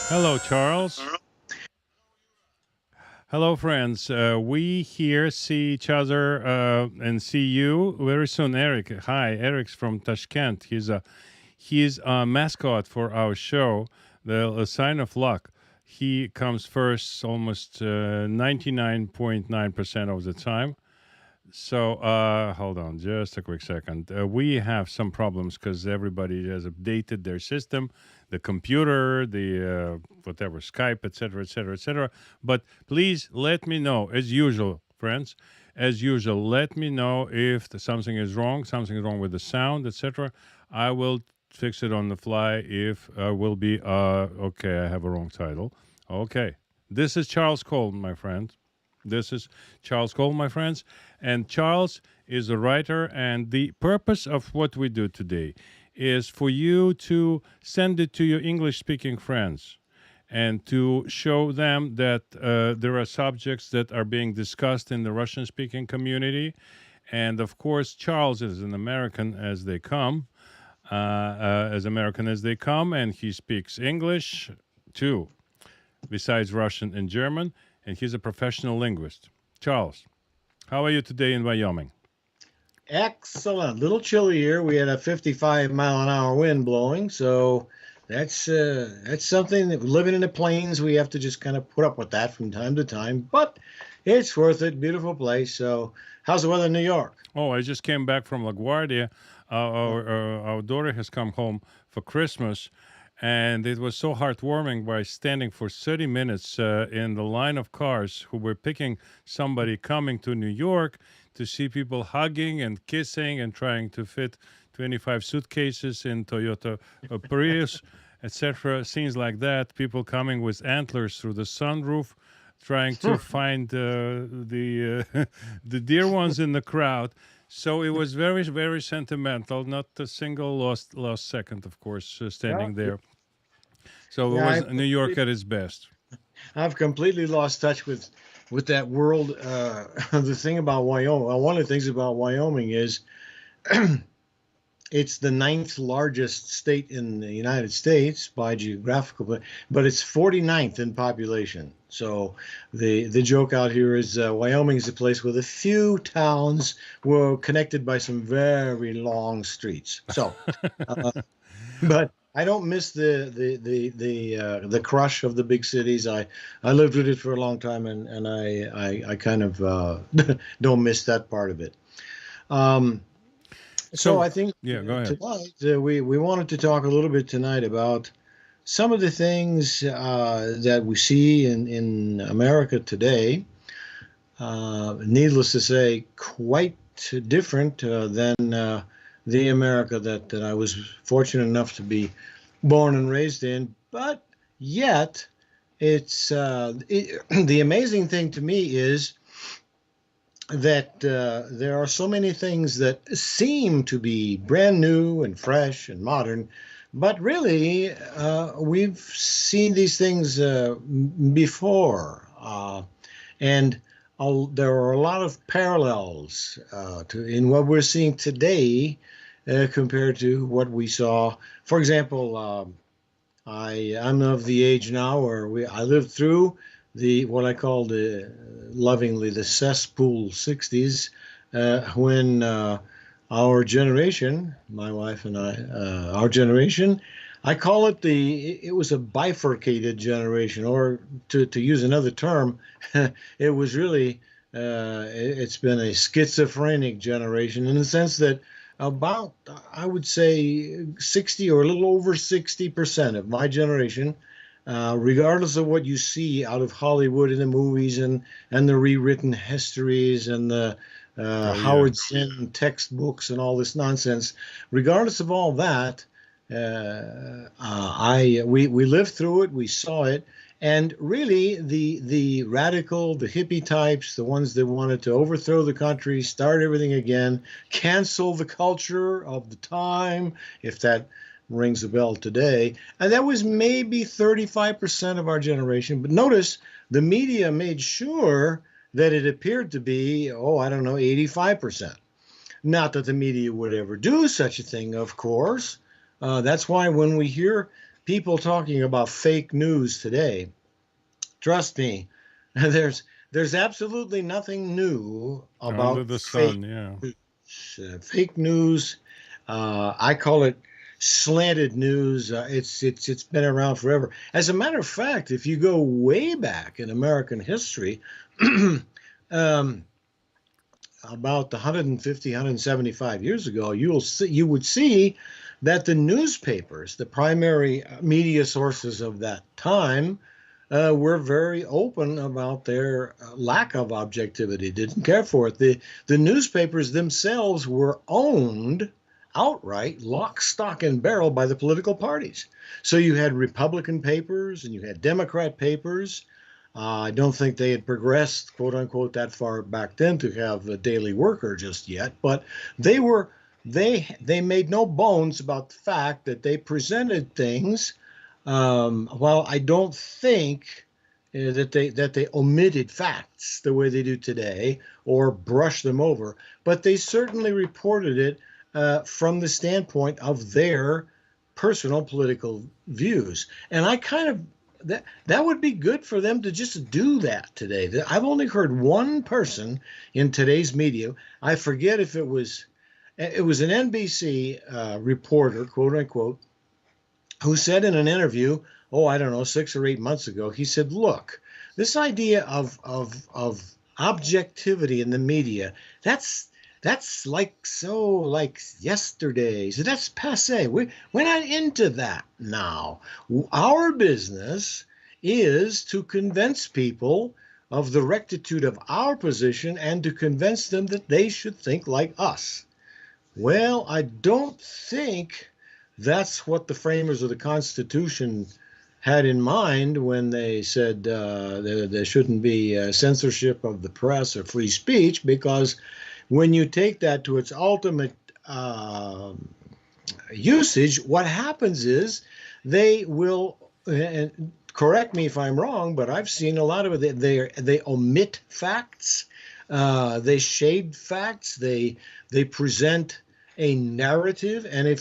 Hello, Charles. Hello, friends. We here see each other and see you very soon. Eric, hi. Eric's from Tashkent. He's a mascot for our show, the Sign of Luck. He comes first almost 99.9% of the time. So hold on just a quick second. We have some problems because everybody has updated their system, the computer, the whatever, Skype, etc., etc., etc. But please let me know, as usual, friends, as usual, let me know if something is wrong with the sound, etc. I will fix it on the fly if will be, okay, I have a wrong title. Okay, this is Charles Cole, my friend. This is Charles Cole, my friends. And Charles is a writer, and the purpose of what we do today is for you to send it to your English-speaking friends and to show them that there are subjects that are being discussed in the Russian-speaking community. And, of course, Charles is an American as they come, and he speaks English, too, besides Russian and German. And he's a professional linguist. Charles, how are you today in Wyoming? Excellent. Little chilly here. We had a 55-mile-an-hour wind blowing, so that's something that living in the plains, we have to just kind of put up with that from time to time. But it's worth it. Beautiful place. So, how's the weather in New York? Oh, I just came back from LaGuardia. Our daughter has come home for Christmas. And it was so heartwarming by standing for 30 minutes in the line of cars who were picking somebody coming to New York to see people hugging and kissing and trying to fit 25 suitcases in Toyota Prius, etc. Scenes like that. People coming with antlers through the sunroof, trying to find the dear ones in the crowd. So it was very, very sentimental. Not a single lost second, of course, standing there. So it was New York at its best. I've completely lost touch with that world. The thing about Wyoming, one of the things about Wyoming is it's the 9th largest state in the United States by geographical, but it's 49th in population. So the joke out here is Wyoming is a place with a few towns were connected by some very long streets. So, but I don't miss the crush of the big cities. I lived with it for a long time, and I kind of don't miss that part of it. So I think go ahead. Tonight we wanted to talk a little bit tonight about some of the things that we see in America today. Needless to say, quite different than the America that I was fortunate enough to be born and raised in. But yet, it's the amazing thing to me is that there are so many things that seem to be brand new and fresh and modern, but really we've seen these things before, and there are a lot of parallels in what we're seeing today compared to what we saw. For example, I'm of the age now where I lived through what I call lovingly the cesspool 60s, when our generation, my wife and I, our generation, I call it it was a bifurcated generation, or to use another term, it was really, it's been a schizophrenic generation in the sense that about, I would say 60 or a little over 60% of my generation, regardless of what you see out of Hollywood in the movies and the rewritten histories and the Howard Zinn textbooks and all this nonsense, regardless of all that, we lived through it, we saw it, And really, the radical, the hippie types, the ones that wanted to overthrow the country, start everything again, cancel the culture of the time, if that rings a bell today. And that was maybe 35% of our generation. But notice the media made sure that it appeared to be, oh, I don't know, 85%. Not that the media would ever do such a thing, of course. That's why when we hear people talking about fake news today, trust me, there's absolutely nothing new Under about the fake sun, yeah. news. Fake news, I call it slanted news. It's been around forever. As a matter of fact, if you go way back in American history, um, about 150, 175 years ago, you would see that the newspapers, the primary media sources of that time, were very open about their lack of objectivity, didn't care for it. The newspapers themselves were owned outright, lock, stock, and barrel by the political parties. So you had Republican papers and you had Democrat papers. I don't think they had progressed, quote unquote, that far back then to have a daily worker just yet, but they were they made no bones about the fact that they presented things. While I don't think that they omitted facts the way they do today or brushed them over, but they certainly reported it from the standpoint of their personal political views. And I kind of that would be good for them to just do that today. I've only heard one person in today's media. I forget if it was an NBC reporter, quote unquote, who said in an interview, oh, I don't know, 6 or 8 months ago, he said, look, this idea of objectivity in the media, that's like yesterday. So that's passe. We're not into that now. Our business is to convince people of the rectitude of our position and to convince them that they should think like us. Well, I don't think that's what the framers of the Constitution had in mind when they said there shouldn't be censorship of the press or free speech, because when you take that to its ultimate usage, what happens is they will, and correct me if I'm wrong, but I've seen a lot of it. They omit facts, they shade facts, they present a narrative, and if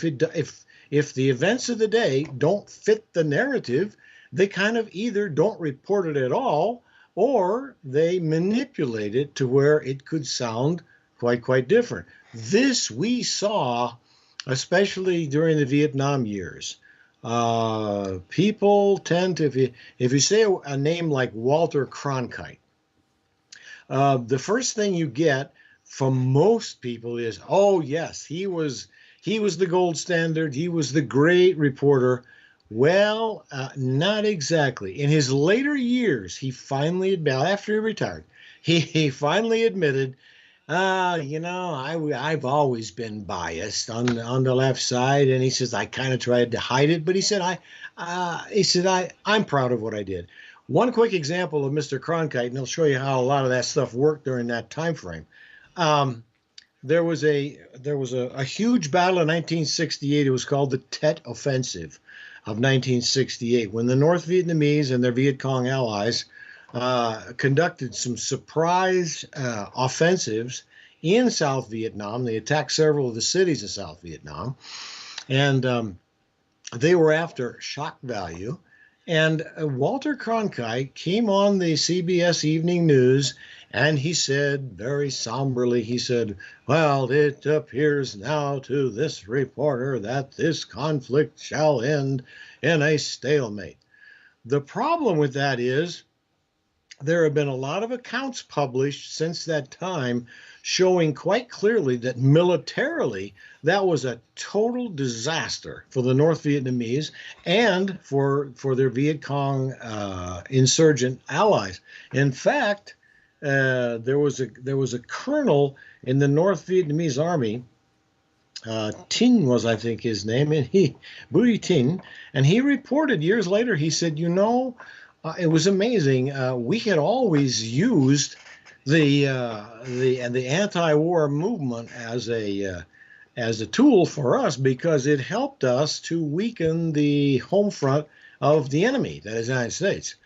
the events of the day don't fit the narrative, they kind of either don't report it at all or they manipulate it to where it could sound quite different. This we saw, especially during the Vietnam years. People tend to, if you say a name like Walter Cronkite, the first thing you get from most people is, oh yes, he was the gold standard. He was the great reporter. Well, not exactly. In his later years, he finally admitted, after he retired, he finally admitted, I've always been biased on the left side, and he says I kind of tried to hide it, but I'm proud of what I did. One quick example of Mr. Cronkite, and I'll show you how a lot of that stuff worked during that time frame. Um, there was a huge battle in 1968. It was called the Tet Offensive of 1968, when the North Vietnamese and their Viet Cong allies conducted some surprise offensives in South Vietnam. They attacked several of the cities of South Vietnam, and they were after shock value. And Walter Cronkite came on the CBS Evening News, and he said very somberly, he said, well, it appears now to this reporter that this conflict shall end in a stalemate. The problem with that is there have been a lot of accounts published since that time showing quite clearly that militarily that was a total disaster for the North Vietnamese and for their Viet Cong insurgent allies. In fact, there was a colonel in the North Vietnamese army. Tin was, I think, his name, and Bui Tin, and he reported years later. He said, it was amazing. We had always used the anti-war movement as a tool for us because it helped us to weaken the home front of the enemy, that is the United States.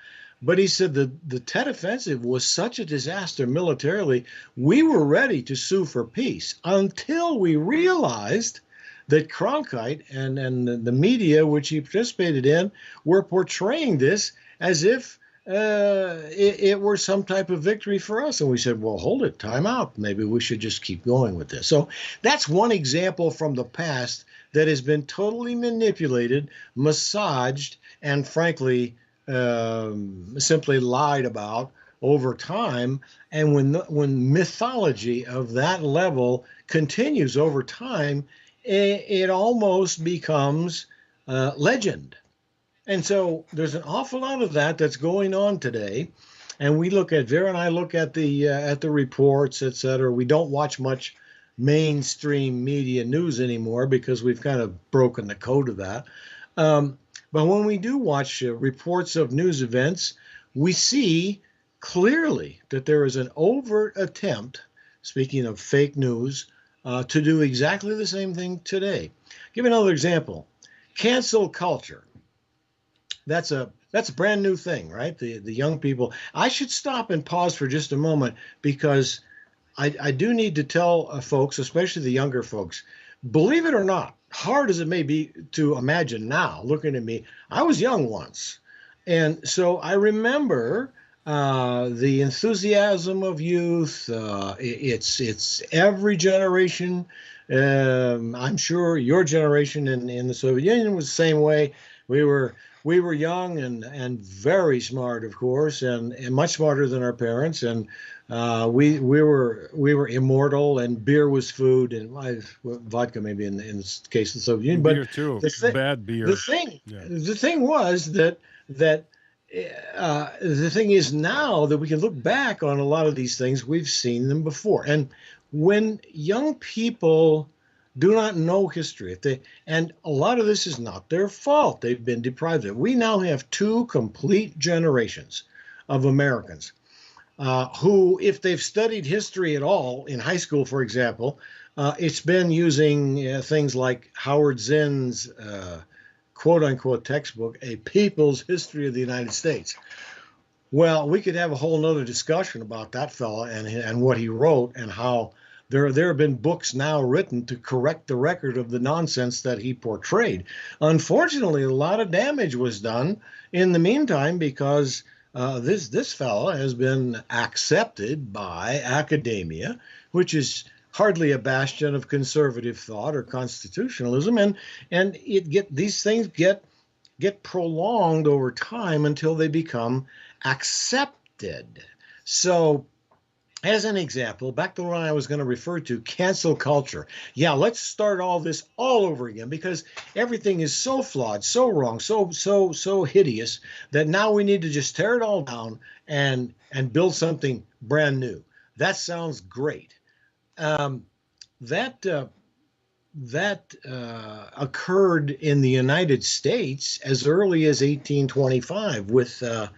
But he said the Tet Offensive was such a disaster militarily, we were ready to sue for peace until we realized that Cronkite and the media which he participated in were portraying this as if it were some type of victory for us. And we said, well, hold it, time out. Maybe we should just keep going with this. So that's one example from the past that has been totally manipulated, massaged, and frankly, simply lied about over time. And when mythology of that level continues over time, it almost becomes legend. And so there's an awful lot of that that's going on today. And we look at Vera and I look at the reports, et cetera. We don't watch much mainstream media news anymore because we've kind of broken the code of that. But when we do watch reports of news events, we see clearly that there is an overt attempt, speaking of fake news, to do exactly the same thing today. Give another example. Cancel culture. That's a brand new thing, right? The young people. I should stop and pause for just a moment because I do need to tell folks, especially the younger folks, believe it or not, hard as it may be to imagine now, looking at me, I was young once. And so I remember the enthusiasm of youth. It's every generation. I'm sure your generation in the Soviet Union was the same way. We were young and very smart, of course, and much smarter than our parents. And we were immortal, and beer was food, and vodka maybe in the case of the Soviet Union. But Beer too. the, Bad the beer. thing Yeah. the thing was that the thing is now that we can look back on a lot of these things, we've seen them before. And when young people do not know history, and a lot of this is not their fault, they've been deprived of it. We now have two complete generations of Americans who, if they've studied history at all in high school, for example, it's been using things like Howard Zinn's quote unquote textbook, A People's History of the United States. Well, we could have a whole nother discussion about that fella and what he wrote and how there have been books now written to correct the record of the nonsense that he portrayed. Unfortunately, a lot of damage was done in the meantime because this fella has been accepted by academia, which is hardly a bastion of conservative thought or constitutionalism, and these things get prolonged over time until they become accepted. So, as an example, back to what I was going to refer to, cancel culture. Yeah, let's start all this all over again because everything is so flawed, so wrong, so hideous that now we need to just tear it all down and build something brand new. That sounds great. That occurred in the United States as early as 1825 with a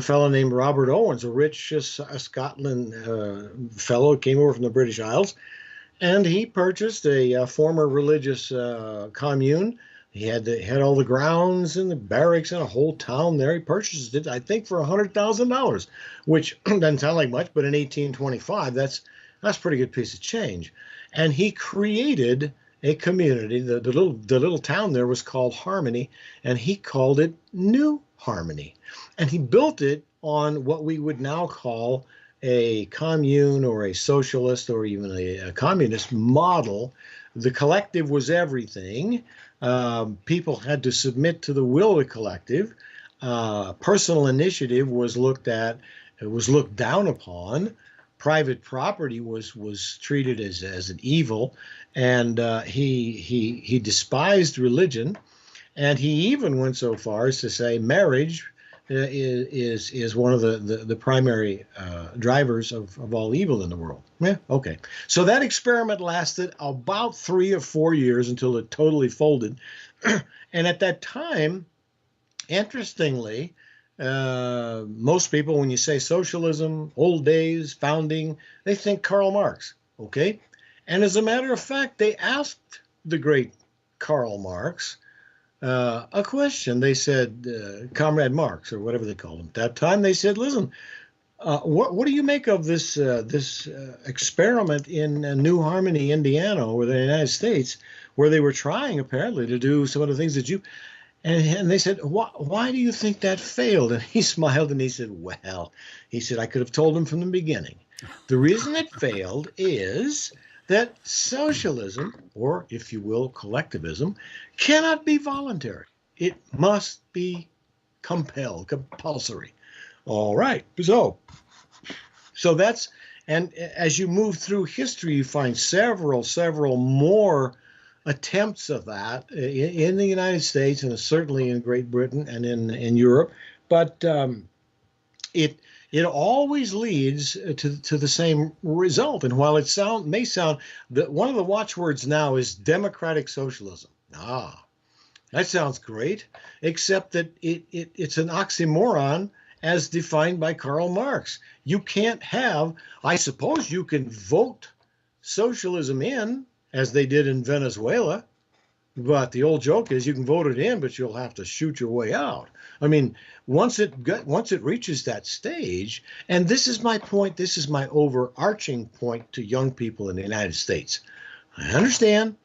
fellow named Robert Owens, a rich Scotland fellow, came over from the British Isles, and he purchased a former religious commune. He had all the grounds and the barracks and a whole town there. He purchased it, I think, for $100,000, which doesn't sound like much, but in 1825, that's a pretty good piece of change. And he created a community. The little town there was called Harmony, and he called it New Harmony. And he built it on what we would now call a commune or a socialist or even a communist model. The collective was everything. People had to submit to the will of the collective. Personal initiative was looked down upon. Private property was treated as an evil, and he despised religion, and he even went so far as to say marriage is one of the primary drivers of all evil in the world. Yeah, okay. So that experiment lasted about 3 or 4 years until it totally folded, and at that time, interestingly, Most people, when you say socialism, old days, founding, they think Karl Marx. Okay. And as a matter of fact, they asked the great Karl Marx a question. They said, Comrade Marx, or whatever they called him at that time, they said, listen, what do you make of this experiment in New Harmony, Indiana, or the United States, where they were trying apparently to do some of the things that you and they said, why do you think that failed? And he smiled and he said, well, he said, I could have told him from the beginning. The reason it failed is that socialism, or if you will, collectivism, cannot be voluntary. It must be compulsory. All right. So that's, and as you move through history, you find several more attempts of that in the United States and certainly in Great Britain and in Europe. But it always leads to the same result. And while it may sound that one of the watchwords now is democratic socialism. That sounds great, except that it's an oxymoron as defined by Karl Marx. You can't have, I suppose you can vote socialism in, as they did in Venezuela, but the old joke is you can vote it in, but you'll have to shoot your way out. I mean, once it reaches that stage, and this is my point, this is my overarching point to young people in the United States. I understand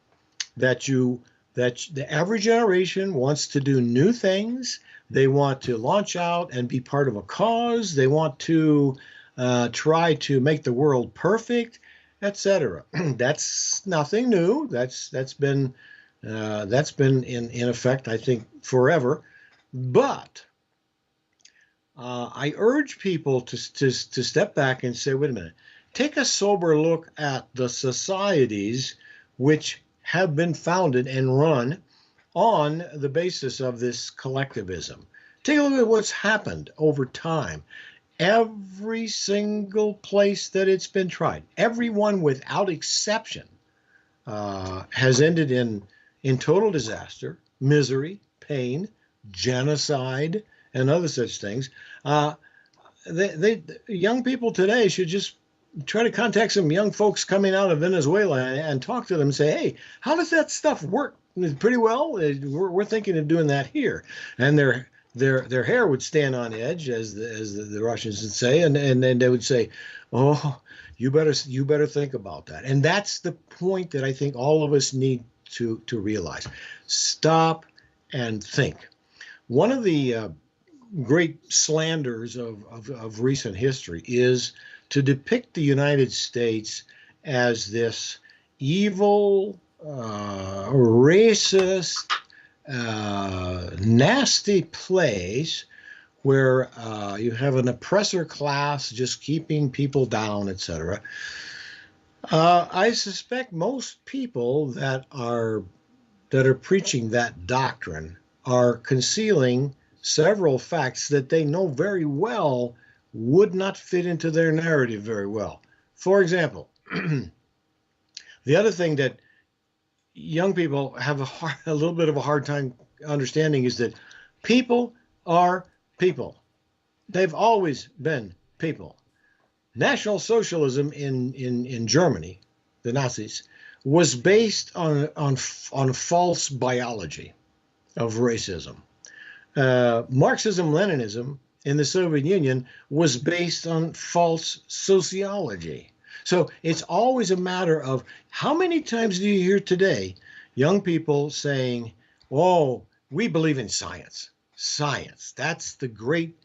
that the average generation wants to do new things. They want to launch out and be part of a cause. They want to try to make the world perfect, etc. That's nothing new. That's been in effect, I think, forever. But I urge people to step back and say, wait a minute, take a sober look at the societies which have been founded and run on the basis of this collectivism. Take a look at what's happened over time. Every single place that it's been tried, everyone without exception, has ended in total disaster, misery, pain, genocide, and other such things. Young people today should just try to contact some young folks coming out of Venezuela and talk to them and say, hey, how does that stuff work? Pretty well. We're thinking of doing that here. And their hair would stand on edge, as the Russians would say, and then they would say, oh, you better think about that. And that's the point that I think all of us need to realize. Stop and think. One of the great slanders of recent history is to depict the United States as this evil, racist, nasty place where you have an oppressor class just keeping people down, etc. I suspect most people that are preaching that doctrine are concealing several facts that they know very well would not fit into their narrative very well. For example, the other thing that young people have a little bit of a hard time understanding is that people are people. They've always been people. National Socialism in Germany, the Nazis, was based on false biology of racism. Marxism-Leninism in the Soviet Union was based on false sociology. So it's always a matter of how many times do you hear today young people saying, oh, we believe in science. Science, that's the great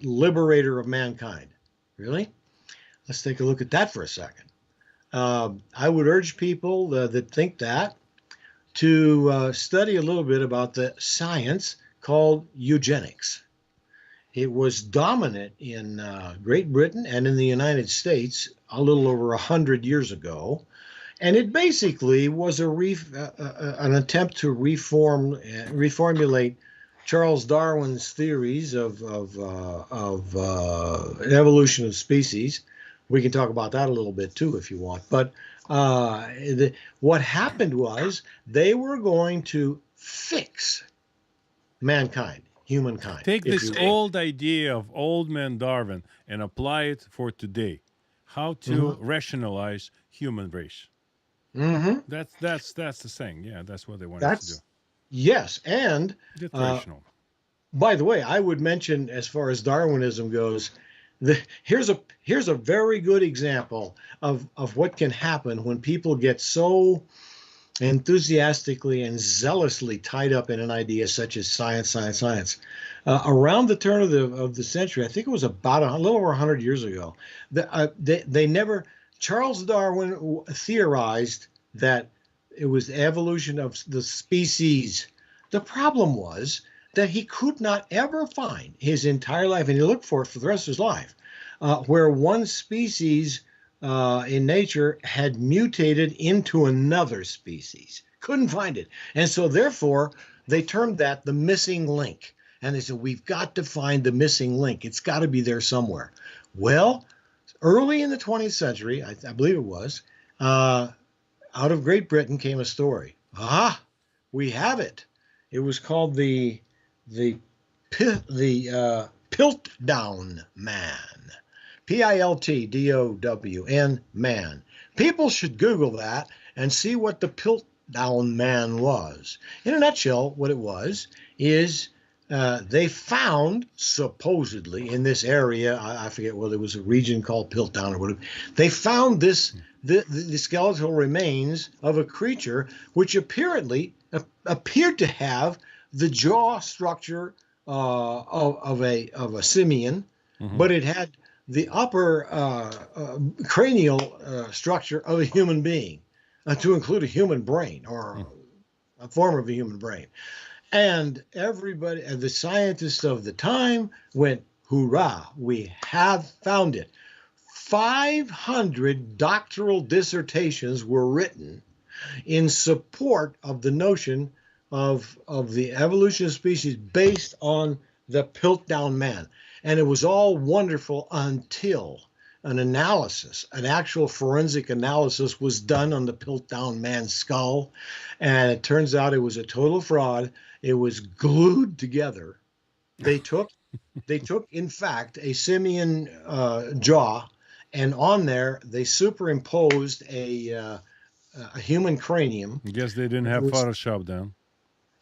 liberator of mankind. Really? Let's take a look at that for a second. I would urge people that think that to study a little bit about the science called eugenics. It was dominant in Great Britain and in the United States a little over 100 years ago. And it basically was an attempt to reformulate Charles Darwin's theories of evolution of species. We can talk about that a little bit too if you want. But what happened was they were going to fix mankind. humankind, Take if this you will. old idea of old man Darwin and apply it for today. How to Hmm. rationalize human race. Hmm. That's the thing. Yeah, that's what they want us to do. That's yes. And Get uh, rational. by the way, I would mention, as far as Darwinism goes, here's a very good example of what can happen when people get so enthusiastically and zealously tied up in an idea such as science, science, science. Around the turn of the century, I think it was about a little over 100 years ago, they never Charles Darwin theorized that it was the evolution of the species. The problem was that he could not ever find his entire life, and he looked for it for the rest of his life, where one species in nature had mutated into another species. Couldn't find it. And so, therefore, they termed that the missing link. And they said, we've got to find the missing link. It's got to be there somewhere. Well, early in the 20th century, I believe it was, uh, out of Great Britain came a story. Ah, we have it. It was called the Piltdown Man. Piltdown man. People should Google that and see what the Piltdown Man was. In a nutshell, what it was is they found, supposedly, in this area, I forget whether it was a region called Piltdown or whatever, they found the skeletal remains of a creature which apparently appeared to have the jaw structure of a simian, Hmm. but it had the upper cranial structure of a human being, to include a human brain or a form of a human brain. And everybody, the scientists of the time went, "Hoorah, we have found it." 500 doctoral dissertations were written in support of the notion of the evolution of species based on the Piltdown Man. And it was all wonderful until an actual forensic analysis was done on the Piltdown Man's skull. And it turns out it was a total fraud. It was glued together. They took, in fact, a simian jaw, and on there they superimposed a human cranium. Guess they didn't It have was Photoshop down.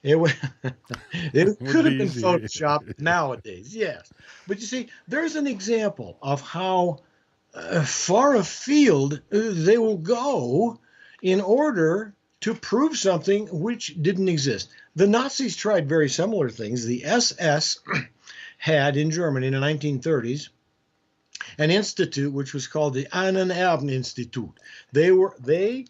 it was it Would could be have been easy. photoshopped nowadays, yes. But you see, there's an example of how far afield they will go in order to prove something which didn't exist. The Nazis tried very similar things. The SS had in Germany in the 1930s an institute which was called the Ahnenerben Institute. They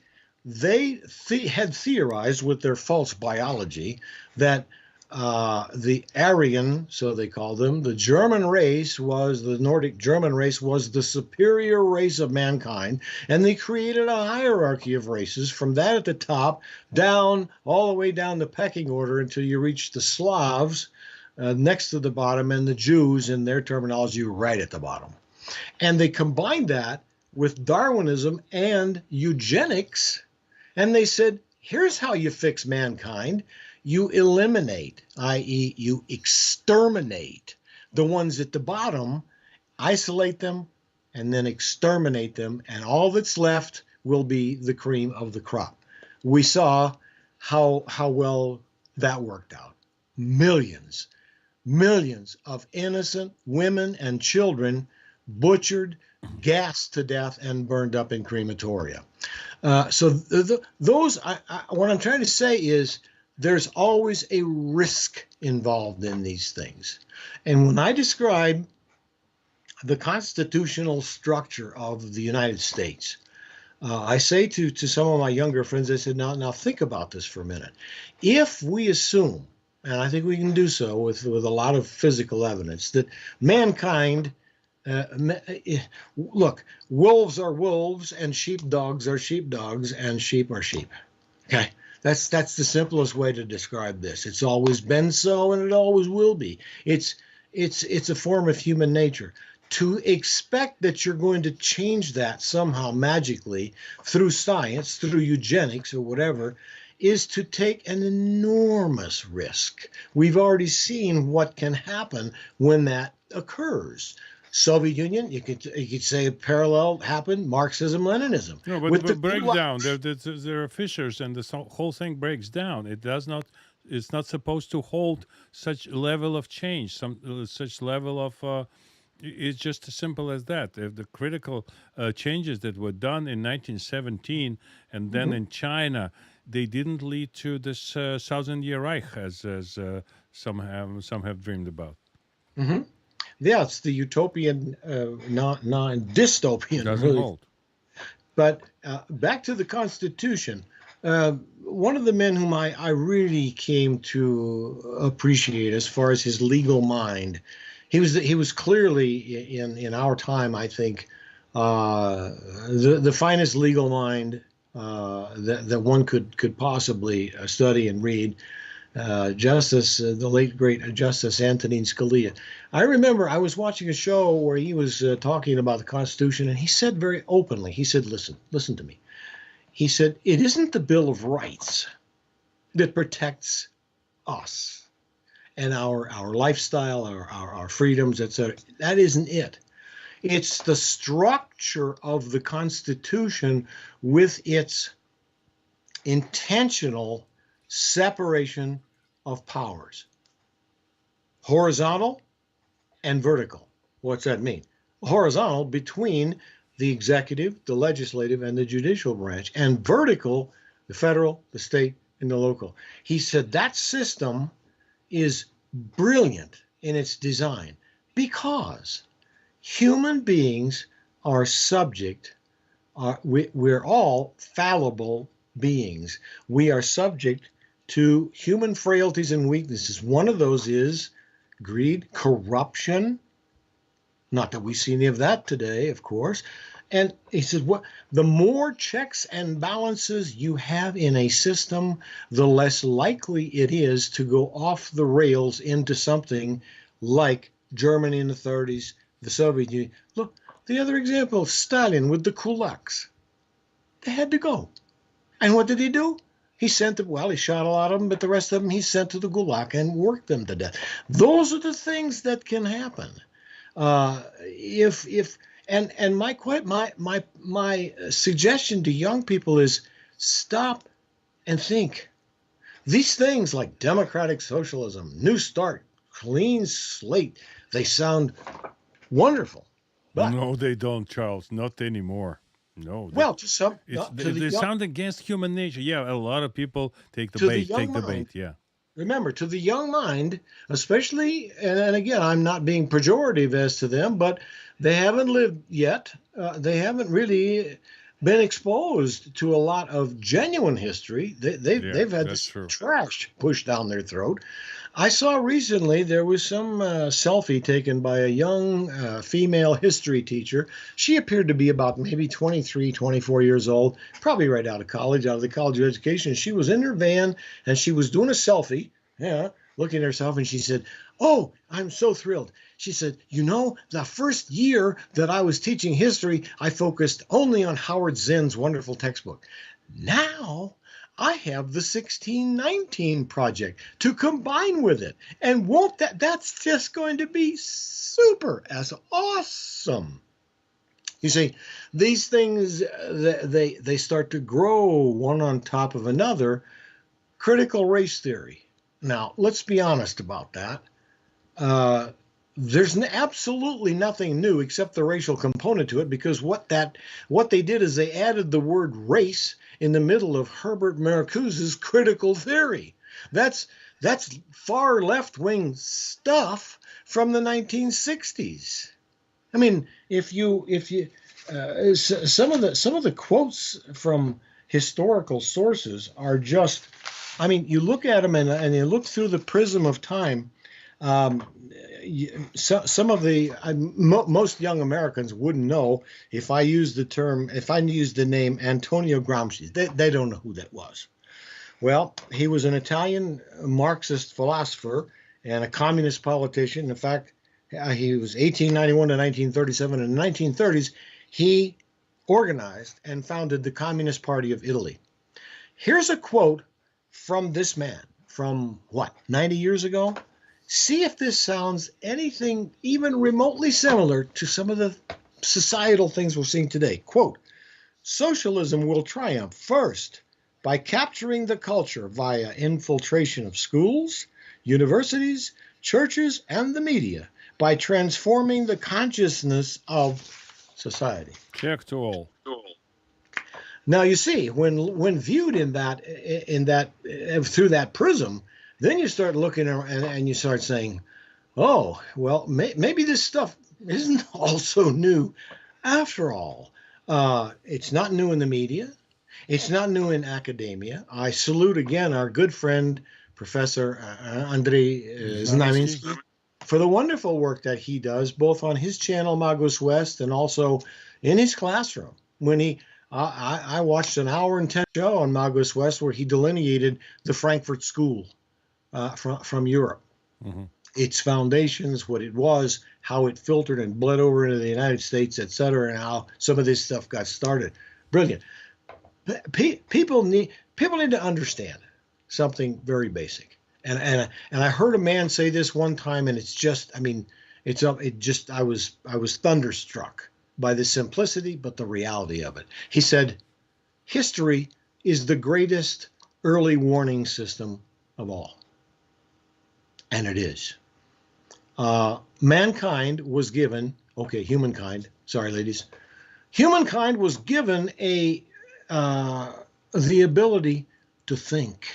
had theorized with their false biology that the Aryan, so they called them, the Nordic German race was the superior race of mankind, and they created a hierarchy of races from that at the top down all the way down the pecking order until you reach the Slavs next to the bottom, and the Jews, in their terminology, right at the bottom. And they combined that with Darwinism and eugenics. And they said, here's how you fix mankind. You eliminate, i.e., you exterminate the ones at the bottom, isolate them, and then exterminate them. And all that's left will be the cream of the crop. We saw how well that worked out. Millions, millions of innocent women and children butchered, gassed to death, and burned up in crematoria. What I'm trying to say is there's always a risk involved in these things. And when I describe the constitutional structure of the United States, I say to some of my younger friends, I said, now think about this for a minute. If we assume, and I think we can do so with a lot of physical evidence, that mankind uh, look, wolves are wolves, and sheepdogs are sheepdogs, and sheep are sheep. Okay, that's the simplest way to describe this. It's always been so, and it always will be. It's a form of human nature. To expect that you're going to change that somehow magically through science, through eugenics or whatever, is to take an enormous risk. We've already seen what can happen when that occurs. Soviet Union, you could say a parallel happened, Marxism, Leninism. No, but With the the breakdown, Gulag. there are fissures, and the whole thing breaks down. It does not. It's not supposed to hold such level of change, such level of. It's just as simple as that. If the critical changes that were done in 1917 and then Mhm. in China, they didn't lead to this thousand-year Reich, as some have dreamed about. Mhm. Yeah, it's the utopian, non dystopian, Doesn't really. hold. But back to the Constitution. One of the men whom I really came to appreciate as far as his legal mind, he was clearly in our time, I think, the finest legal mind that one could possibly study and read. The late great Justice Antonin Scalia. I remember I was watching a show where he was talking about the Constitution, and he said very openly, he said, listen to me. He said, it isn't the Bill of Rights that protects us and our lifestyle, our freedoms, etc. That isn't it. It's the structure of the Constitution with its intentional separation of powers, horizontal and vertical. What's that mean? Horizontal between the executive, the legislative, and the judicial branch, and vertical, the federal, the state, and the local. He said that system is brilliant in its design because human beings are subject, we're all fallible beings. We are subject to human frailties and weaknesses. One of those is greed, corruption. Not that we see any of that today, of course. And he says, what the more checks and balances you have in a system, the less likely it is to go off the rails into something like Germany in the 30s, the Soviet Union. Look, the other example, Stalin with the kulaks. They had to go. And what did he do? He sent them, well, he shot a lot of them, but the rest of them he sent to the gulag and worked them to death. Those are the things that can happen. If and my suggestion to young people is stop and think. These things like democratic socialism, new start, clean slate, they sound wonderful. But No, they don't, Charles. Not anymore. No, well, to some they, they sound against human nature. Yeah, a lot of people take the to the bait. young Take the mind, bait. Yeah. remember, to the young mind, especially, and again, I'm not being pejorative as to them, but they haven't lived yet. They haven't really been exposed to a lot of genuine history. Yeah, They've had that's this true. trash pushed down their throat. I saw recently there was some selfie taken by a young female history teacher. She appeared to be about maybe 23, 24 years old, probably right out of college, out of the college of education. She was in her van and she was doing a selfie, yeah, looking at herself, and she said, "Oh, I'm so thrilled." She said, the first year that I was teaching history, I focused only on Howard Zinn's wonderful textbook. Now I have the 1619 project to combine with it. And won't that's just going to be super as awesome. You see, these things, they start to grow one on top of another. Critical race theory. Now, let's be honest about that. Uh, there's absolutely nothing new except the racial component to it, because what they did is they added the word race in the middle of Herbert Marcuse's critical theory. That's far left-wing stuff from the 1960s. I mean, if you some of the quotes from historical sources are just, I mean, you look at them and you look through the prism of time. Um, some of most young Americans wouldn't know if I used the name Antonio Gramsci. They don't know who that was. Well, he was an Italian Marxist philosopher and a communist politician. In fact, he was 1891 to 1937. In the 1930s, he organized and founded the Communist Party of Italy. Here's a quote from this man from what, 90 years ago? See if this sounds anything even remotely similar to some of the societal things we're seeing today. Quote, socialism will triumph first by capturing the culture via infiltration of schools, universities, churches, and the media, by transforming the consciousness of society. Check to all. Now you see, when viewed in that through that prism, then you start looking around and you start saying, "Oh, well, maybe this stuff isn't all so new, after all." It's not new in the media. It's not new in academia. I salute again our good friend Professor Andrei Znamiensky for the wonderful work that he does, both on his channel Magus West and also in his classroom. When I watched an hour and 10 show on Magus West where he delineated the Frankfurt School from Europe, its foundations, what it was, how it filtered and bled over into the United States, et cetera, and how some of this stuff got started. Brilliant. People need to understand something very basic. And I heard a man say this one time, and it's just, I mean, I was thunderstruck by the simplicity, but the reality of it. He said, history is the greatest early warning system of all. And it is. Mankind was given, humankind, sorry, ladies. Humankind was given the ability to think,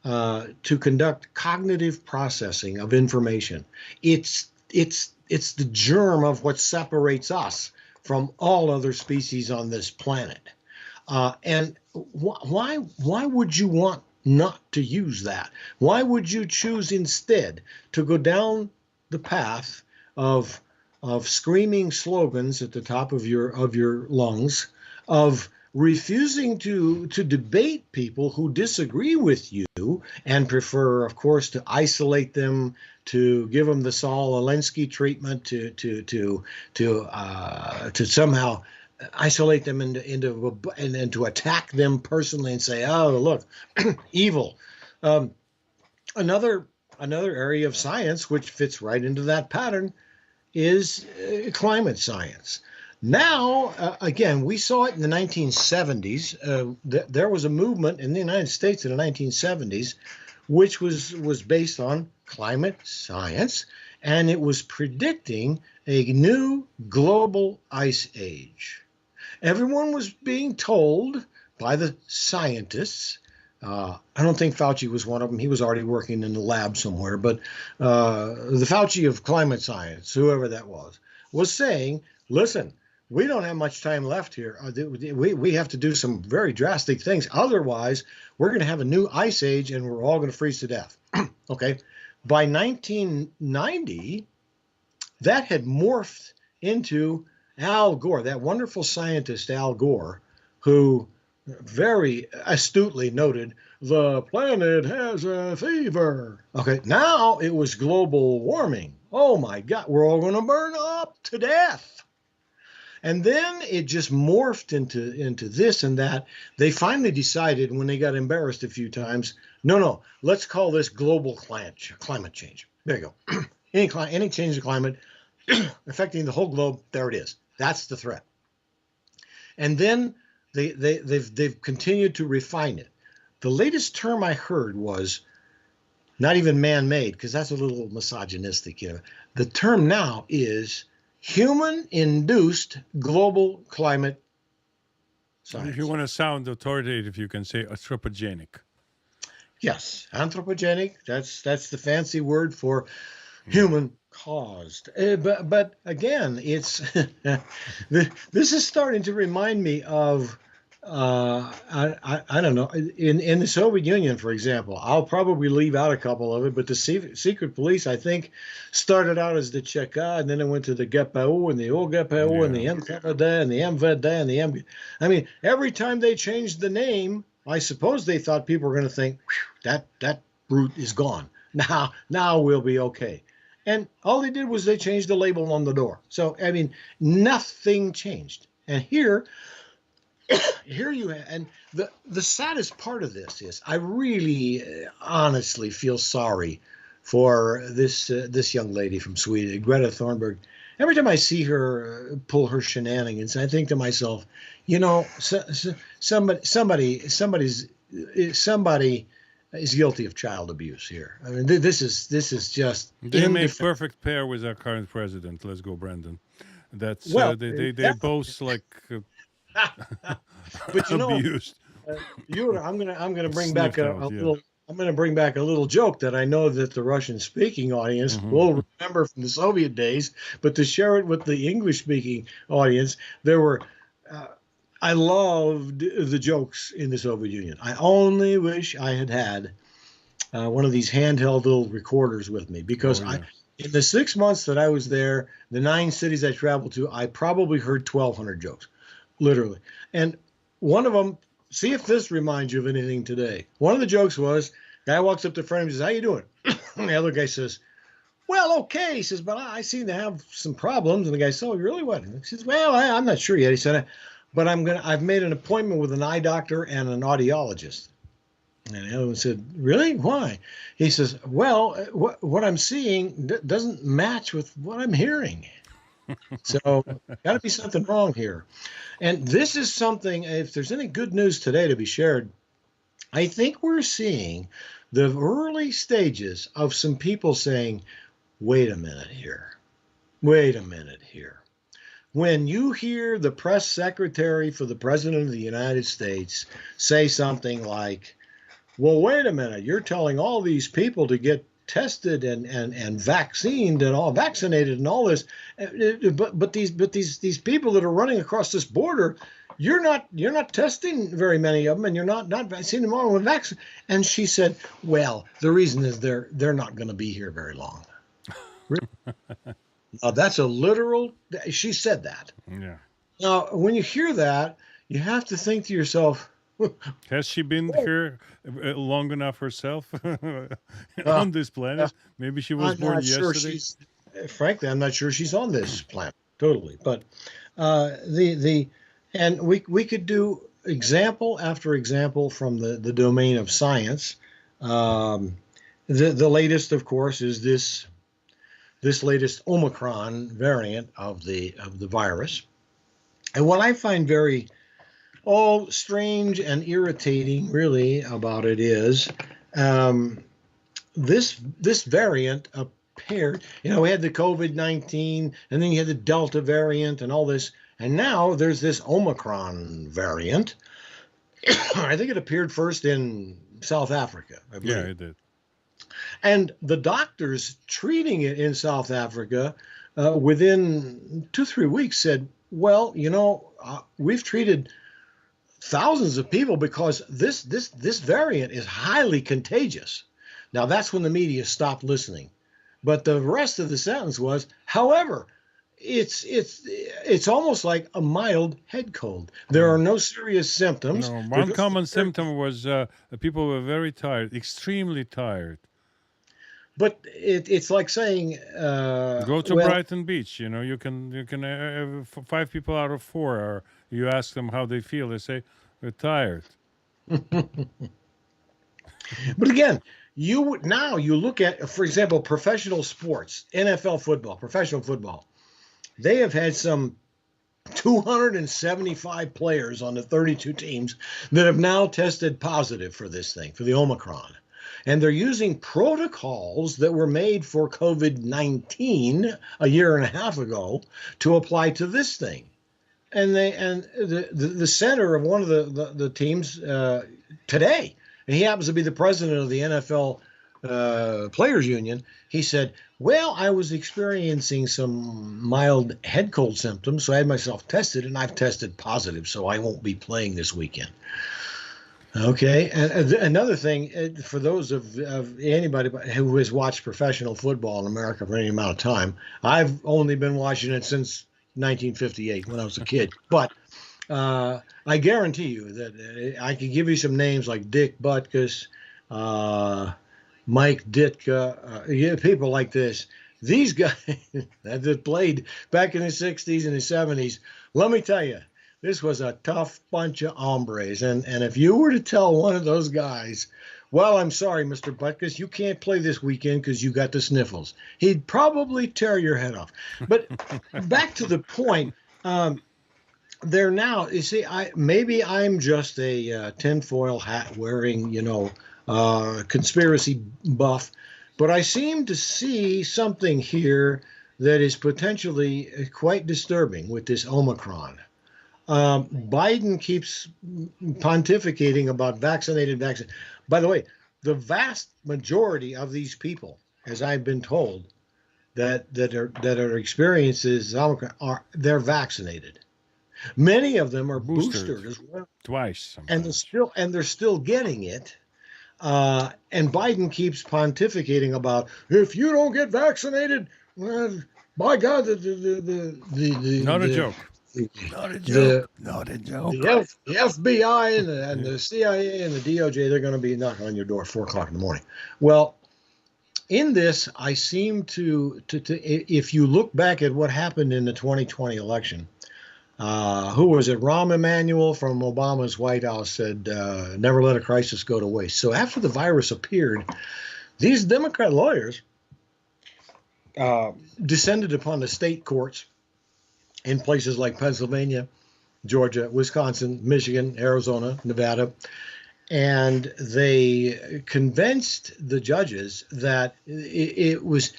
to conduct cognitive processing of information. It's the germ of what separates us from all other species on this planet. And why would you want not to use that? Why would you choose instead to go down the path of screaming slogans at the top of your lungs, of refusing to debate people who disagree with you and prefer, of course, to isolate them, to give them the Saul Alinsky treatment, to somehow isolate them and to attack them personally and say, "Oh, look, evil." Another area of science which fits right into that pattern is climate science. Now, again, we saw it in the 1970s. There was a movement in the United States in the 1970s, which was based on climate science, and it was predicting a new global ice age. Everyone was being told by the scientists. I don't think Fauci was one of them. He was already working in the lab somewhere. But the Fauci of climate science, whoever that was saying, listen, we don't have much time left here. We have to do some very drastic things. Otherwise, we're going to have a new ice age and we're all going to freeze to death. Okay. By 1990, that had morphed into Al Gore, that wonderful scientist Al Gore, who very astutely noted, the planet has a fever. Okay, now it was global warming. Oh my God, we're all going to burn up to death. And then it just morphed into this and that. They finally decided, when they got embarrassed a few times, no, let's call this global climate change. There you go. Any change of climate affecting the whole globe, there it is. That's the threat. And then they've continued to refine it. The latest term I heard was not even man-made, because that's a little misogynistic. The term now is human-induced global climate science. If you want to sound authoritative, you can say anthropogenic. Yes, anthropogenic. That's the fancy word for human caused. But again, it's this is starting to remind me of I don't know, in the Soviet Union, for example. I'll probably leave out a couple of it, but the secret police, I think, started out as the Cheka, and then it went to the GPU and the OGPU and the MVD and the MVD and the M. I mean, every time they changed the name, I suppose they thought people were going to think that brute is gone. Now we'll be okay. And all they did was they changed the label on the door. So, I mean, nothing changed. And here, here you have, and the saddest part of this is I really honestly feel sorry for this young lady from Sweden, Greta Thunberg. Every time I see her pull her shenanigans, I think to myself, somebody is guilty of child abuse here. I mean, this is just They make indefensible. perfect pair with our current president. Let's go, Brandon. That's Well, they're both like but abused, I'm gonna bring back sniffed out. a Yeah. little. I'm going to bring back a little joke that I know that the Russian-speaking audience Hmm. will remember from the Soviet days, but to share it with the English-speaking audience, there were. Uh, I loved the jokes in the Soviet Union. I only wish I had had one of these handheld little recorders with me Oh because yeah. in the 6 months that I was there, the 9 cities I traveled to, I probably heard 1,200 jokes, literally. And one of them, see if this reminds you of anything today. One of the jokes was, guy walks up to a friend and says, "How you doing?" And the other guy says, "Well, okay." He says, "But I seem to have some problems." And the guy says, "Oh, really? What?" He says, "Well, I'm not sure yet." He said, "But I've made an appointment with an eye doctor and an audiologist." And the other one said, "Really? Why?" He says, "Well, what I'm seeing doesn't match with what I'm hearing. So, got to be something wrong here." And this is something, if there's any good news today to be shared, I think we're seeing the early stages of some people saying, wait a minute here. Wait a minute here. When you hear the press secretary for the President of the United States say something like, well, wait a minute, you're telling all these people to get tested and vaccinated and all vaccinated and all this, but these people that are running across this border, you're not testing very many of them, and you're not vaccinating them all with vaccine. And she said, well, the reason is they're not going to be here very long. That's a literal. She said that. Yeah. Now, when you hear that, you have to think to yourself, Has she been here long enough herself uh, on this planet? Maybe she was I'm born not sure yesterday. she's, frankly, I'm not sure she's on this planet totally. But the and we could do example after example from the domain of science. Um, the latest, of course, is this latest Omicron variant of the virus. And what I find very strange and irritating, really, about it is um, this variant appeared. We had the COVID-19, and then you had the Delta variant, and all this, and now there's this Omicron variant. I think it appeared first in South Africa, I Yeah, believe, it did. and the doctors treating it in South Africa within 2-3 weeks said, "Well, we've treated thousands of people because this variant is highly contagious." Now that's when the media stopped listening. But the rest of the sentence was, however, it's almost like a mild head cold. There are Yeah. no serious symptoms. No, They're one just common symptom was people were very tired, extremely tired. but it's like saying, Go to well, Brighton Beach. You can 5 people out of 4 are. You ask them how they feel. They say they're tired. but again, you look at, for example, professional sports, NFL football, professional football. They have had some 275 players on the 32 teams that have now tested positive for this thing, for the Omicron. And they're using protocols that were made for COVID-19 a year and a half ago to apply to this thing. And the center of one of the teams today, and he happens to be the president of the NFL Players Union. He said, "Well, I was experiencing some mild head cold symptoms, so I had myself tested, and I've tested positive, so I won't be playing this weekend." Okay, and another thing for those of anybody who has watched professional football in America for any amount of time, I've only been watching it since 1958 when I was a kid, but I guarantee you that I could give you some names like Dick Butkus, Mike Ditka, people like this. These guys that played back in the 60s and the 70s, let me tell you, this was a tough bunch of hombres. And if you were to tell one of those guys, well, I'm sorry, Mr. Butkus, you can't play this weekend because you got the sniffles, he'd probably tear your head off. But back to the point, they're now, you see, maybe I'm just a tinfoil hat wearing, conspiracy buff, but I seem to see something here that is potentially quite disturbing with this Omicron. Biden keeps pontificating about vaccinated. By the way, the vast majority of these people, as I've been told, that are experiences Omicron, they're vaccinated. Many of them are boosted as well, twice and sometimes. they're still getting it. And Biden keeps pontificating about, if you don't get vaccinated, well, by God, Not a joke. Not a the joke. Not a joke. the FBI and the CIA and the DOJ, they're going to be knocking on your door at 4 o'clock in the morning. Well, in this, I seem to if you look back at what happened in the 2020 election, who was it? Rahm Emanuel from Obama's White House said, never let a crisis go to waste. So after the virus appeared, these Democrat lawyers descended upon the state courts in places like Pennsylvania, Georgia, Wisconsin, Michigan, Arizona, Nevada, and they convinced the judges that it was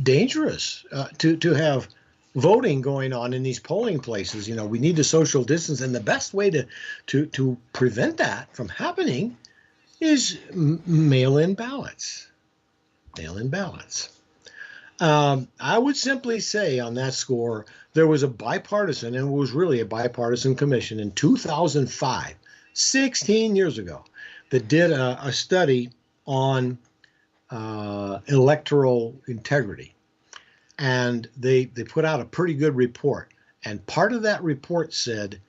dangerous to have voting going on in these polling places. We need to social distance, and the best way to prevent that from happening is mail-in ballots. Mail-in ballots. I would simply say on that score, there was a bipartisan, and it was really a bipartisan commission in 2005, 16 years ago, that did a study on electoral integrity. And they put out a pretty good report. And part of that report said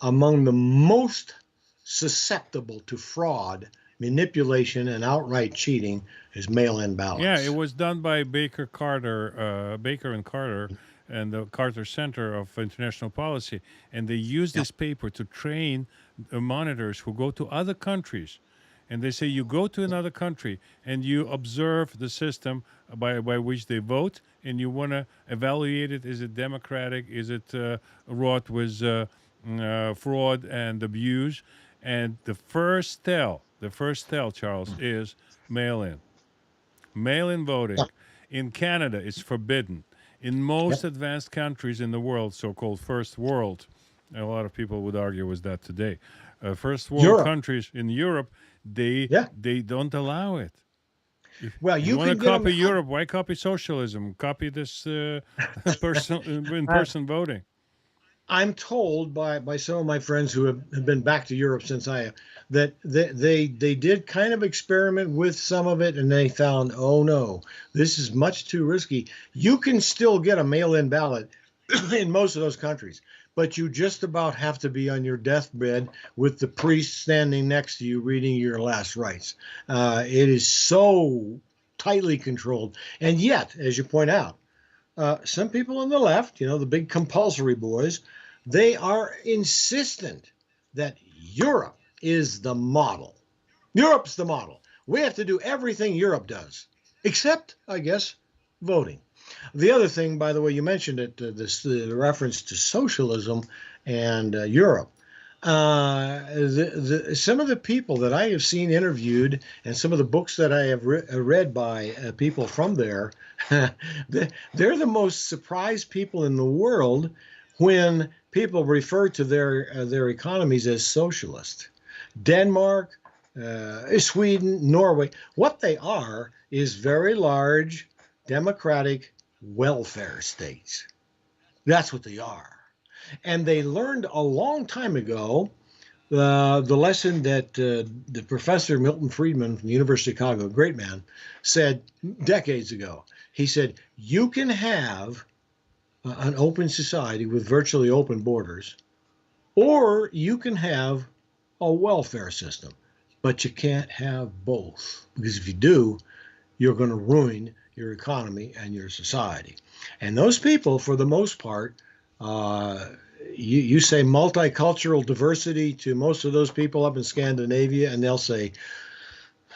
among the most susceptible to fraud, manipulation, and outright cheating is mail-in ballots. Yeah, it was done by Baker and Carter, and the Carter Center of International Policy, and they use this paper to train monitors who go to other countries. And they say you go to another country and you observe the system by which they vote, and you want to evaluate it. Is it democratic? Is it wrought with fraud and abuse? And the first tell, Charles, is mail-in. Mail-in voting. In Canada, it's forbidden. In most advanced countries in the world, so-called first world, a lot of people would argue with that today. First world countries in Europe, they don't allow it. Well, you want can to get copy Europe, why copy socialism? Copy this in-person voting. I'm told by some of my friends who have been back to Europe since I have, that they did kind of experiment with some of it, and they found, oh no, this is much too risky. You can still get a mail-in ballot in most of those countries, but you just about have to be on your deathbed with the priest standing next to you reading your last rites. It is so tightly controlled. And yet, as you point out, some people on the left, the big compulsory boys, they are insistent that Europe is the model. Europe's the model. We have to do everything Europe does, except, I guess, voting. The other thing, by the way, you mentioned it, the reference to socialism and Europe. Some of the people that I have seen interviewed and some of the books that I have read by people from there, they're the most surprised people in the world when people refer to their economies as socialist. Denmark, Sweden, Norway, what they are is very large democratic welfare states. That's what they are. And they learned a long time ago the lesson that the professor Milton Friedman from the University of Chicago, a great man, said decades ago. He said, you can have an open society with virtually open borders, or you can have a welfare system, but you can't have both, because if you do, you're going to ruin your economy and your society. And those people, for the most part, you say multicultural diversity to most of those people up in Scandinavia, and they'll say,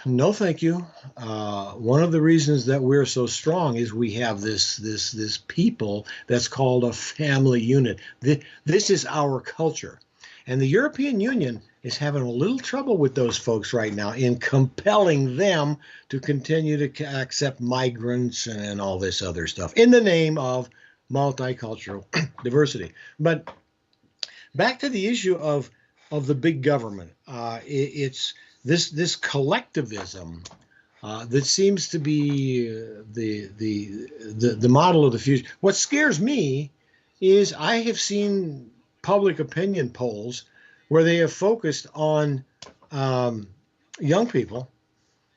no, thank you. One of the reasons that we're so strong is we have this people that's called a family unit. This is our culture. And the European Union is having a little trouble with those folks right now in compelling them to continue to accept migrants and all this other stuff in the name of multicultural diversity. But back to the issue of the big government. It's this collectivism that seems to be the model of the future. What scares me is I have seen public opinion polls where they have focused on young people.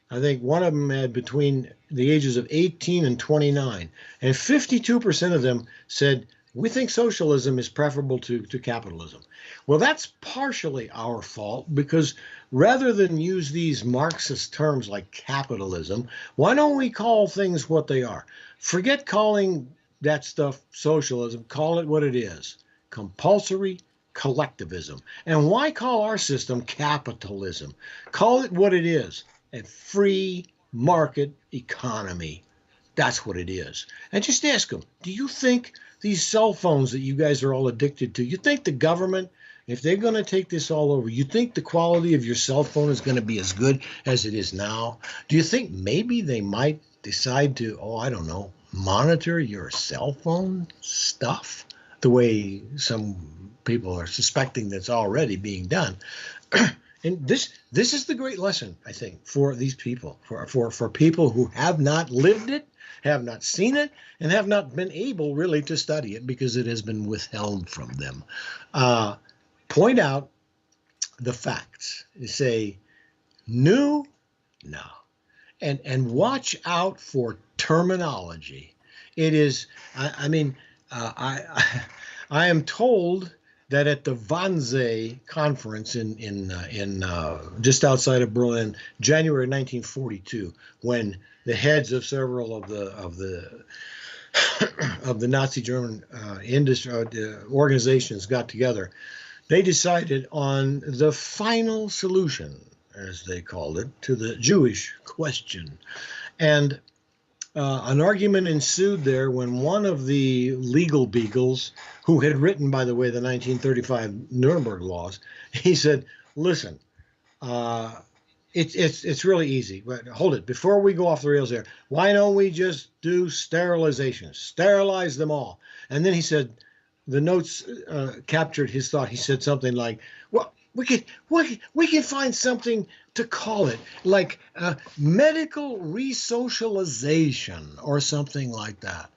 I think one of them had between the ages of 18 and 29, and 52% of them said, we think socialism is preferable to capitalism. Well, that's partially our fault, because rather than use these Marxist terms like capitalism, why don't we call things what they are? Forget calling that stuff socialism, call it what it is: compulsory collectivism. And why call our system capitalism? Call it what it is: a free market economy. That's what it is. And just ask them, do you think these cell phones that you guys are all addicted to, you think the government, if they're going to take this all over, you think the quality of your cell phone is going to be as good as it is now? Do you think maybe they might decide to, oh, I don't know, monitor your cell phone stuff the way some people are suspecting that's already being done? And this is the great lesson, I think, for these people, for people who have not lived it, have not seen it, and have not been able really to study it because it has been withheld from them. Point out the facts. Say, new? No. And watch out for terminology. It is, I am told that at the Wannsee conference in just outside of Berlin, January 1942, when the heads of several of the Nazi German industry organizations got together, they decided on the final solution, as they called it, to the Jewish question. And an argument ensued there when one of the legal beagles, who had written, by the way, the 1935 Nuremberg laws, he said, listen, it's really easy, but hold it, before we go off the rails there, why don't we just do sterilization, sterilize them all? And then he said, the notes captured his thought. He said something like, well, we can find something to call it, like medical resocialization or something like that.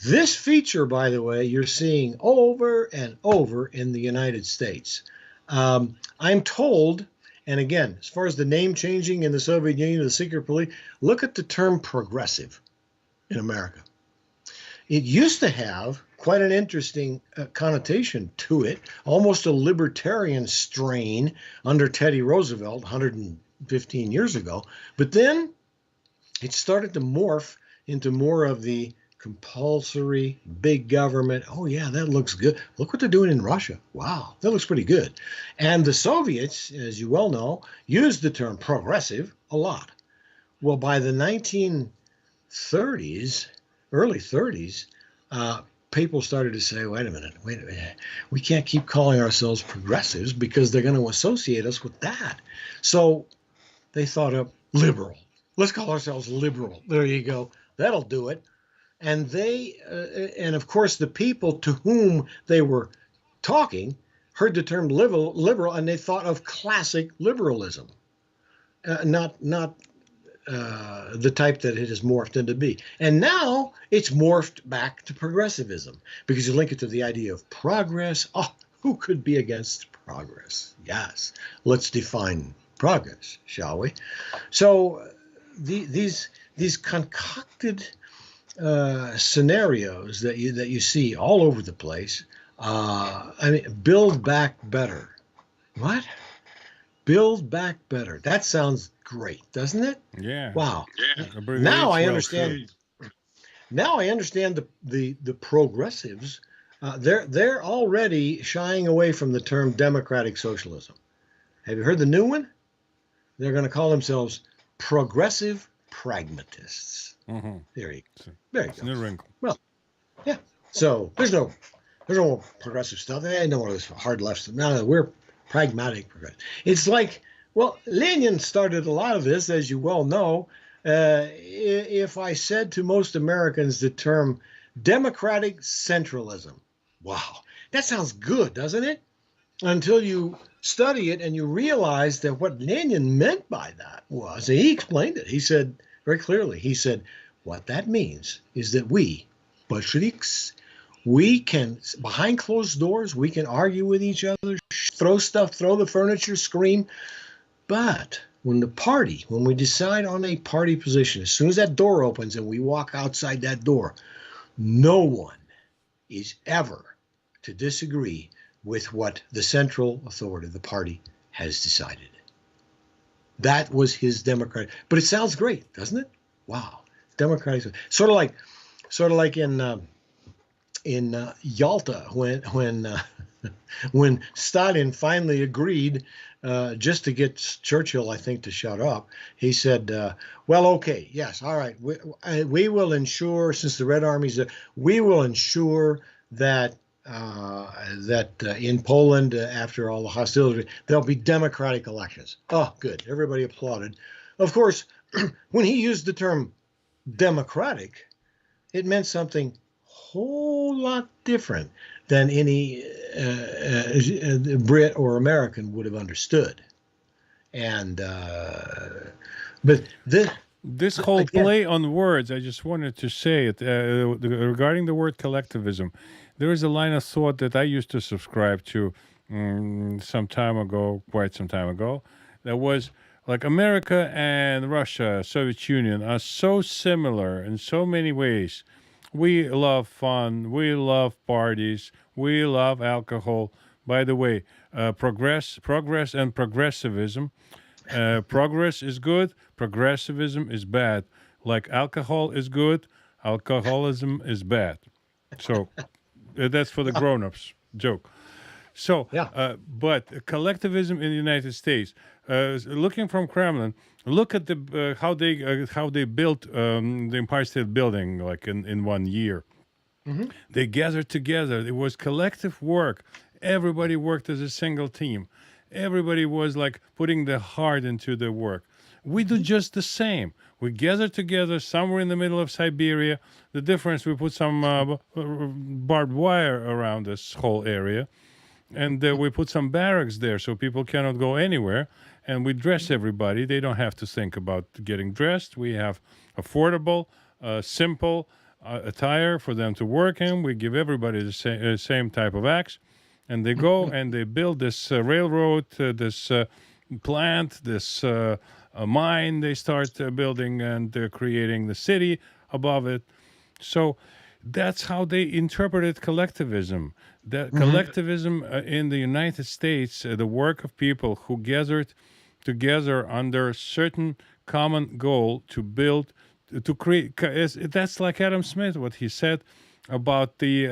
This feature, by the way, you're seeing over and over in the United States. I'm told, and again, as far as the name changing in the Soviet Union, the secret police, look at the term progressive in America. It used to have quite an interesting connotation to it, almost a libertarian strain under Teddy Roosevelt 115 years ago. But then it started to morph into more of the compulsory big government. Oh, yeah, that looks good. Look what they're doing in Russia. Wow, that looks pretty good. And the Soviets, as you well know, used the term progressive a lot. Well, by the 1930s, early 30s, people started to say, wait a minute, we can't keep calling ourselves progressives because they're going to associate us with that. So they thought up liberal. Let's call ourselves liberal. There you go. That'll do it. And and of course, the people to whom they were talking heard the term liberal, and they thought of classic liberalism, not the type that it has morphed into be. And now it's morphed back to progressivism because you link it to the idea of progress. Oh, who could be against progress? Yes, let's define progress, shall we? So these concocted scenarios that you see all over the place. Build back better. What? Build back better. That sounds great, doesn't it? Yeah. Wow. Yeah. Now I understand. Now I understand the progressives they're already shying away from the term democratic socialism. Have you heard the new one? They're going to call themselves progressive pragmatists. Mm-hmm. There you So, go. There you it's go. no wrinkle. Well, yeah. So there's no progressive stuff. There ain't no this hard left stuff. No, we're pragmatic progressive. It's like, well, Lenin started a lot of this, as you well know. If I said to most Americans the term democratic centralism, wow, that sounds good, doesn't it? Until you study it and you realize that what Lenin meant by that was, and he explained it. He said very clearly, he said, what that means is that we, Bolsheviks, we can, behind closed doors, we can argue with each other, throw stuff, throw the furniture, scream. But when we decide on a party position, as soon as that door opens and we walk outside that door, no one is ever to disagree with what the central authority of the party has decided. That was his democratic. But it sounds great, doesn't it? Wow, democratic. Sort of like in Yalta when Stalin finally agreed, just to get Churchill, I think, to shut up. He said, "Well, okay, yes, all right, we will ensure, since the Red Army's, we will ensure that." In Poland, after all the hostility, there'll be democratic elections. Oh, good. Everybody applauded. Of course, when he used the term democratic, it meant something whole lot different than any Brit or American would have understood. And but This whole again, play on words, I just wanted to say it regarding the word collectivism. There is a line of thought that I used to subscribe to some time ago, quite some time ago, that was like America and Russia, Soviet Union are so similar in so many ways. We love fun, we love parties, we love alcohol. By the way, progress, and progressivism. Progress is good, progressivism is bad. Like alcohol is good, alcoholism is bad. So that's for the grown-ups joke. So, yeah. but collectivism in the United States, looking from Kremlin, look at the how they built the Empire State Building like in 1 year. Mm-hmm. They gathered together. It was collective work. Everybody worked as a single team. Everybody was like putting their heart into the work. We do just the same. We gather together somewhere in the middle of Siberia. The difference, we put some barbed wire around this whole area, and we put some barracks there so people cannot go anywhere. And we dress everybody. They don't have to think about getting dressed. We have affordable, simple attire for them to work in. We give everybody the same type of axe. And they go and they build this railroad, this plant, this mine. They start building and they're creating the city above it. So that's how they interpreted collectivism. That collectivism in the United States, the work of people who gathered together under a certain common goal to build, to create. That's like Adam Smith, what he said about the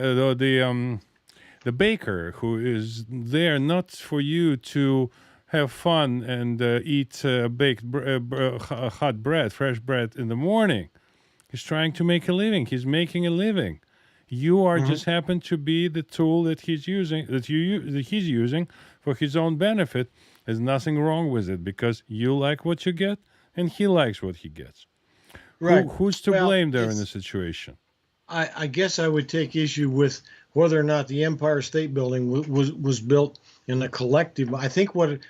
baker who is there not for you to have fun and eat hot bread, fresh bread in the morning. He's trying to make a living. He's making a living. You are just happen to be the tool that he's using, that he's using for his own benefit. There's nothing wrong with it because you like what you get and he likes what he gets. Right. Who's to Well, blame there in the situation? I guess I would take issue with whether or not the Empire State Building was built in a collective. I think what it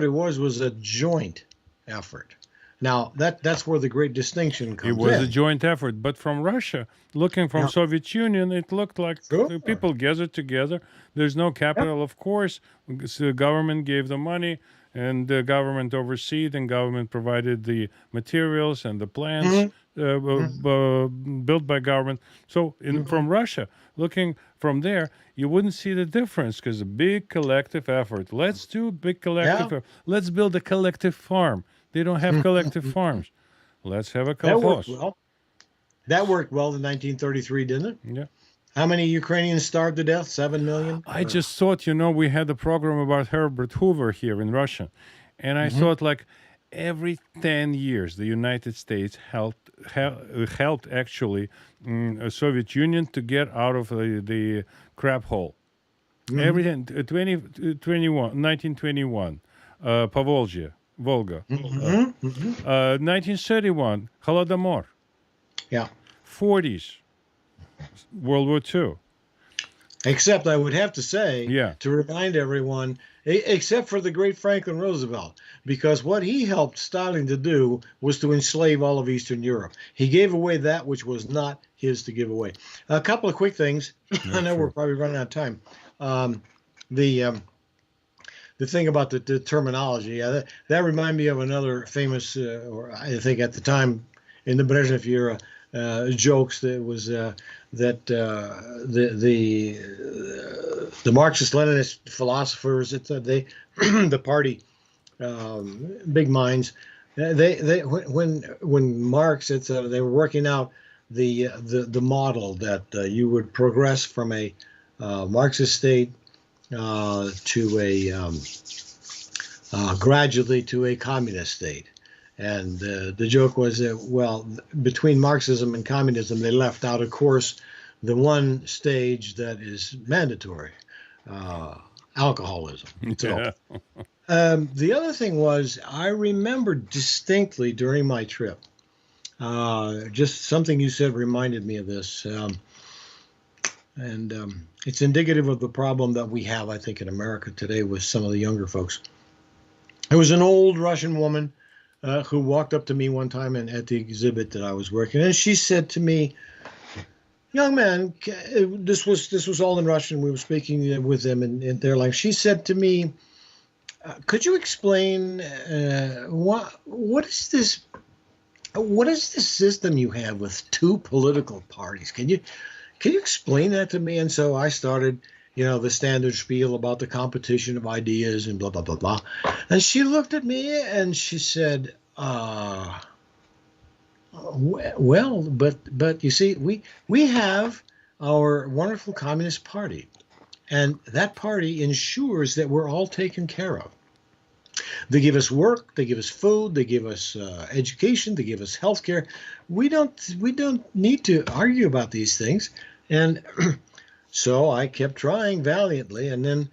was a joint effort. Now that's where the great distinction comes It was in. a joint effort, but from Russia, looking from Yeah. Soviet Union, it looked like Sure. the people gathered together. There's no capital, of course. The government gave the money, and the government overseed, and government provided the materials and the plans built by government. So from Russia, looking from there, you wouldn't see the difference because a big collective effort. Let's do a big collective effort. Let's build a collective farm. They don't have collective farms. Let's have a That worked colchoz. well. That worked well in 1933, didn't it? Yeah. How many Ukrainians starved to death? 7 million? I just thought, we had a program about Herbert Hoover here in Russia. And I Mhm. thought, like, every 10 years, the United States helped actually Soviet Union to get out of the crap hole. Mhm. Everything, 1921, Povolzhia, Volga. Uh, Mhm. Mhm. 1931, Holodomor. Yeah. 40s, World War II. Except I would have to say, Yeah. to remind everyone, except for the great Franklin Roosevelt, because what he helped Stalin to do was to enslave all of Eastern Europe. He gave away that which was not his to give away. A couple of quick things. I Yeah, know we're sure. probably running out of time. Um, the um, the thing about the terminology, that reminded me of another famous, or I think at the time in the Brezhnev era, jokes that was that the Marxist-Leninist philosophers, they the party big minds, they when Marx, they were working out the model that you would progress from a Marxist state to a gradually to a communist state. And the joke was that, well, between Marxism and communism, they left out, of course, the one stage that is mandatory, uh, alcoholism. So Yeah. the other thing was, I remember distinctly during my trip, just something you said reminded me of this. And it's indicative of the problem that we have, I think, in America today with some of the younger folks. There was an old Russian woman who walked up to me one time at the exhibit that I was working, and she said to me, "Young man," this was all in Russian. We were speaking with them in their language. She said to me, "Could you explain what is this? What is this system you have with two political parties? Can you explain that to me?" And so I started, the standard spiel about the competition of ideas and blah, blah, blah, blah. And she looked at me and she said, well, but you see, we have our wonderful Communist Party, and that party ensures that we're all taken care of. They give us work, they give us food, they give us education, they give us health care. We don't need to argue about these things. And so I kept trying valiantly, and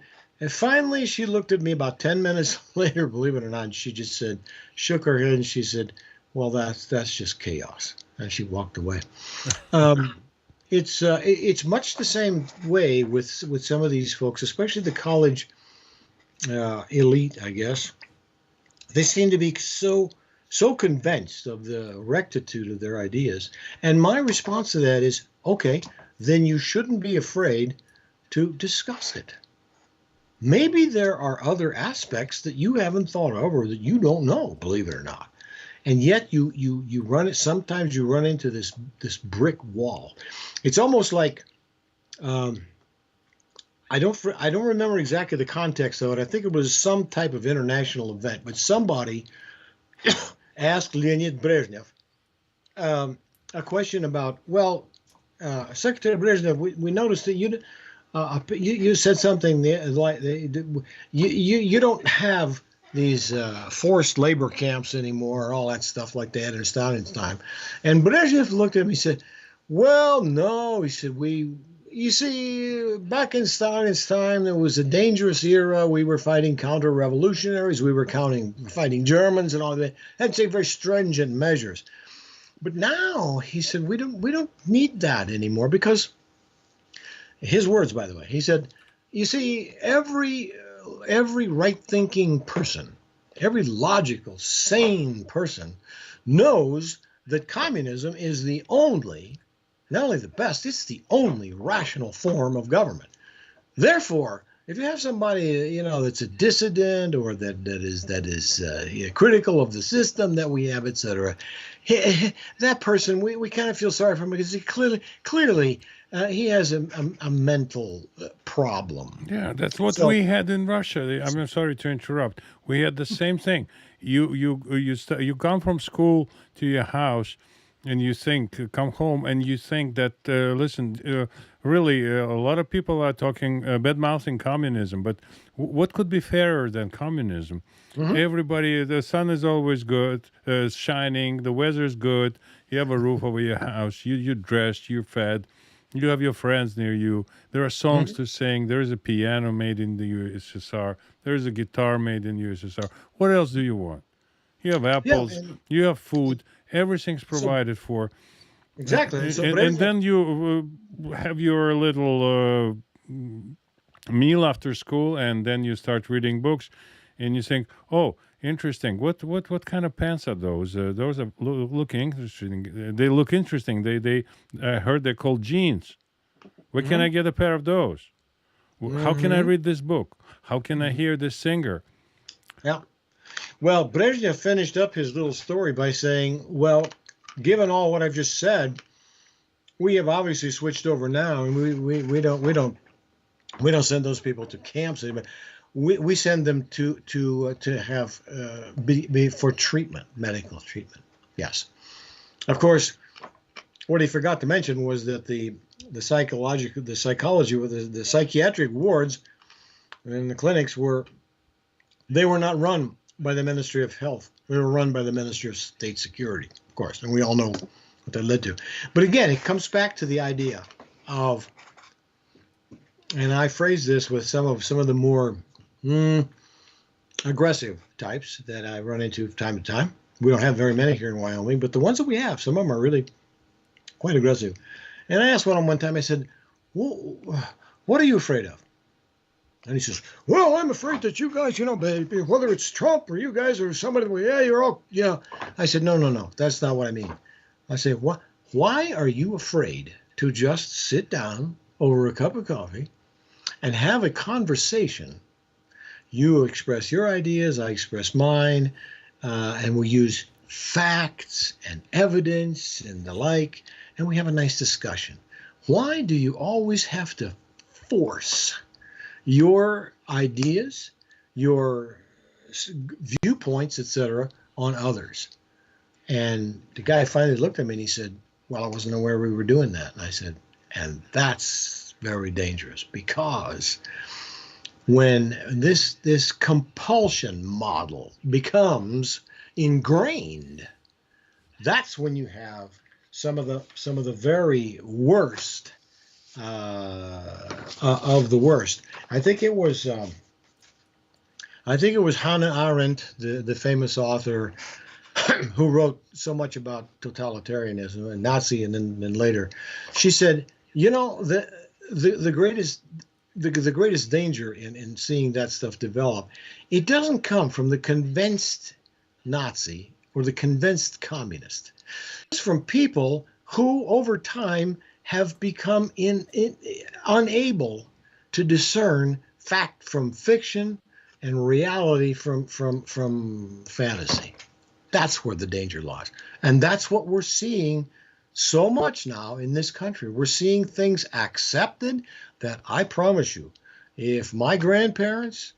finally she looked at me about 10 minutes later, believe it or not, and she just shook her head, and she said, "Well, that's just chaos," and she walked away. Um, it's much the same way with some of these folks, especially the college elite, I guess. They seem to be so convinced of the rectitude of their ideas. And my response to that is, okay, then you shouldn't be afraid to discuss it. Maybe there are other aspects that you haven't thought of or that you don't know, believe it or not. And yet you run it. Sometimes you run into this brick wall. It's almost like um, I don't remember exactly the context of it. I think it was some type of international event, but somebody asked Leonid Brezhnev a question about, well, Secretary Brezhnev, we noticed that you said something like you don't have these forced labor camps anymore, all that stuff like that in Stalin's time. And Brezhnev looked at me and said, "Well, no," he said, you see, back in Stalin's time, there was a dangerous era. We were fighting counter-revolutionaries. We were fighting Germans and all that. Had to take very stringent measures. But now, he said, we don't need that anymore because, his words, by the way, he said, you see, every right-thinking person, every logical, sane person knows that communism is the only, not only the best, it's the only rational form of government. Therefore, if you have somebody that's a dissident or that is critical of the system that we have, etc., that person we kind of feel sorry for him because he clearly he has a mental problem. Yeah, that's what So we had in Russia. I'm sorry to interrupt. We had the same thing. You come from school to your house, and you think come home and you think that listen, really a lot of people are talking bad mouthing communism, but what could be fairer than communism? Hmm. Everybody, the sun is always good, shining, the weather's good, you have a roof over your house, you're dressed, you're fed, you have your friends near you, there are songs Hmm. to sing, there is a piano made in the USSR, there is a guitar made in the USSR. What else do you want? You have Yeah, apples, and you have food, everything's so provided for. exactly. And so And Brezhnev. then you have your little meal after school, and then you start reading books, and you think, oh, interesting. What kind of pants are those? Those are look interesting. They look interesting. They I heard they're called jeans. Where can Hmm. I get a pair of those? How can I Hmm. read this book? How can I hear this singer? Yeah. Well, Brezhnev finished up his little story by saying, well, given all what I've just said, we have obviously switched over now, and we don't send those people to camps anymore. We send them to have be for treatment, medical treatment. Yes, of course. What he forgot to mention was that the psychology, or the psychiatric wards in the clinics were not run by the Ministry of Health. They were run by the Ministry of State Security, of course, and we all know what that led to. But again, it comes back to the idea of, and I phrase this with some of the more aggressive types that I run into from time to time. We don't have very many here in Wyoming, but the ones that we have, some of them are really quite aggressive. And I asked one time, I said, well, what are you afraid of? And he says, well, I'm afraid that you guys, whether it's Trump or you guys or somebody, well, yeah, you're all, yeah. I said, no, that's not what I mean. I said, what? Why are you afraid to just sit down over a cup of coffee and have a conversation? You express your ideas, I express mine, and we use facts and evidence and the like, and we have a nice discussion. Why do you always have to force your ideas, your viewpoints, etc., on others? And the guy finally looked at me and he said, well, I wasn't aware we were doing that. And I said, and that's very dangerous, because when this compulsion model becomes ingrained, that's when you have some of the very worst of the worst. I think it was Hannah Arendt, the famous author, who wrote so much about totalitarianism and Nazi, and then later, she said, the greatest the greatest danger in seeing that stuff develop, it doesn't come from the convinced Nazi or the convinced communist. It's from people who, over time, have become unable to discern fact from fiction and reality from fantasy. That's where the danger lies. And that's what we're seeing so much now in this country. We're seeing things accepted that, I promise you, if my grandparents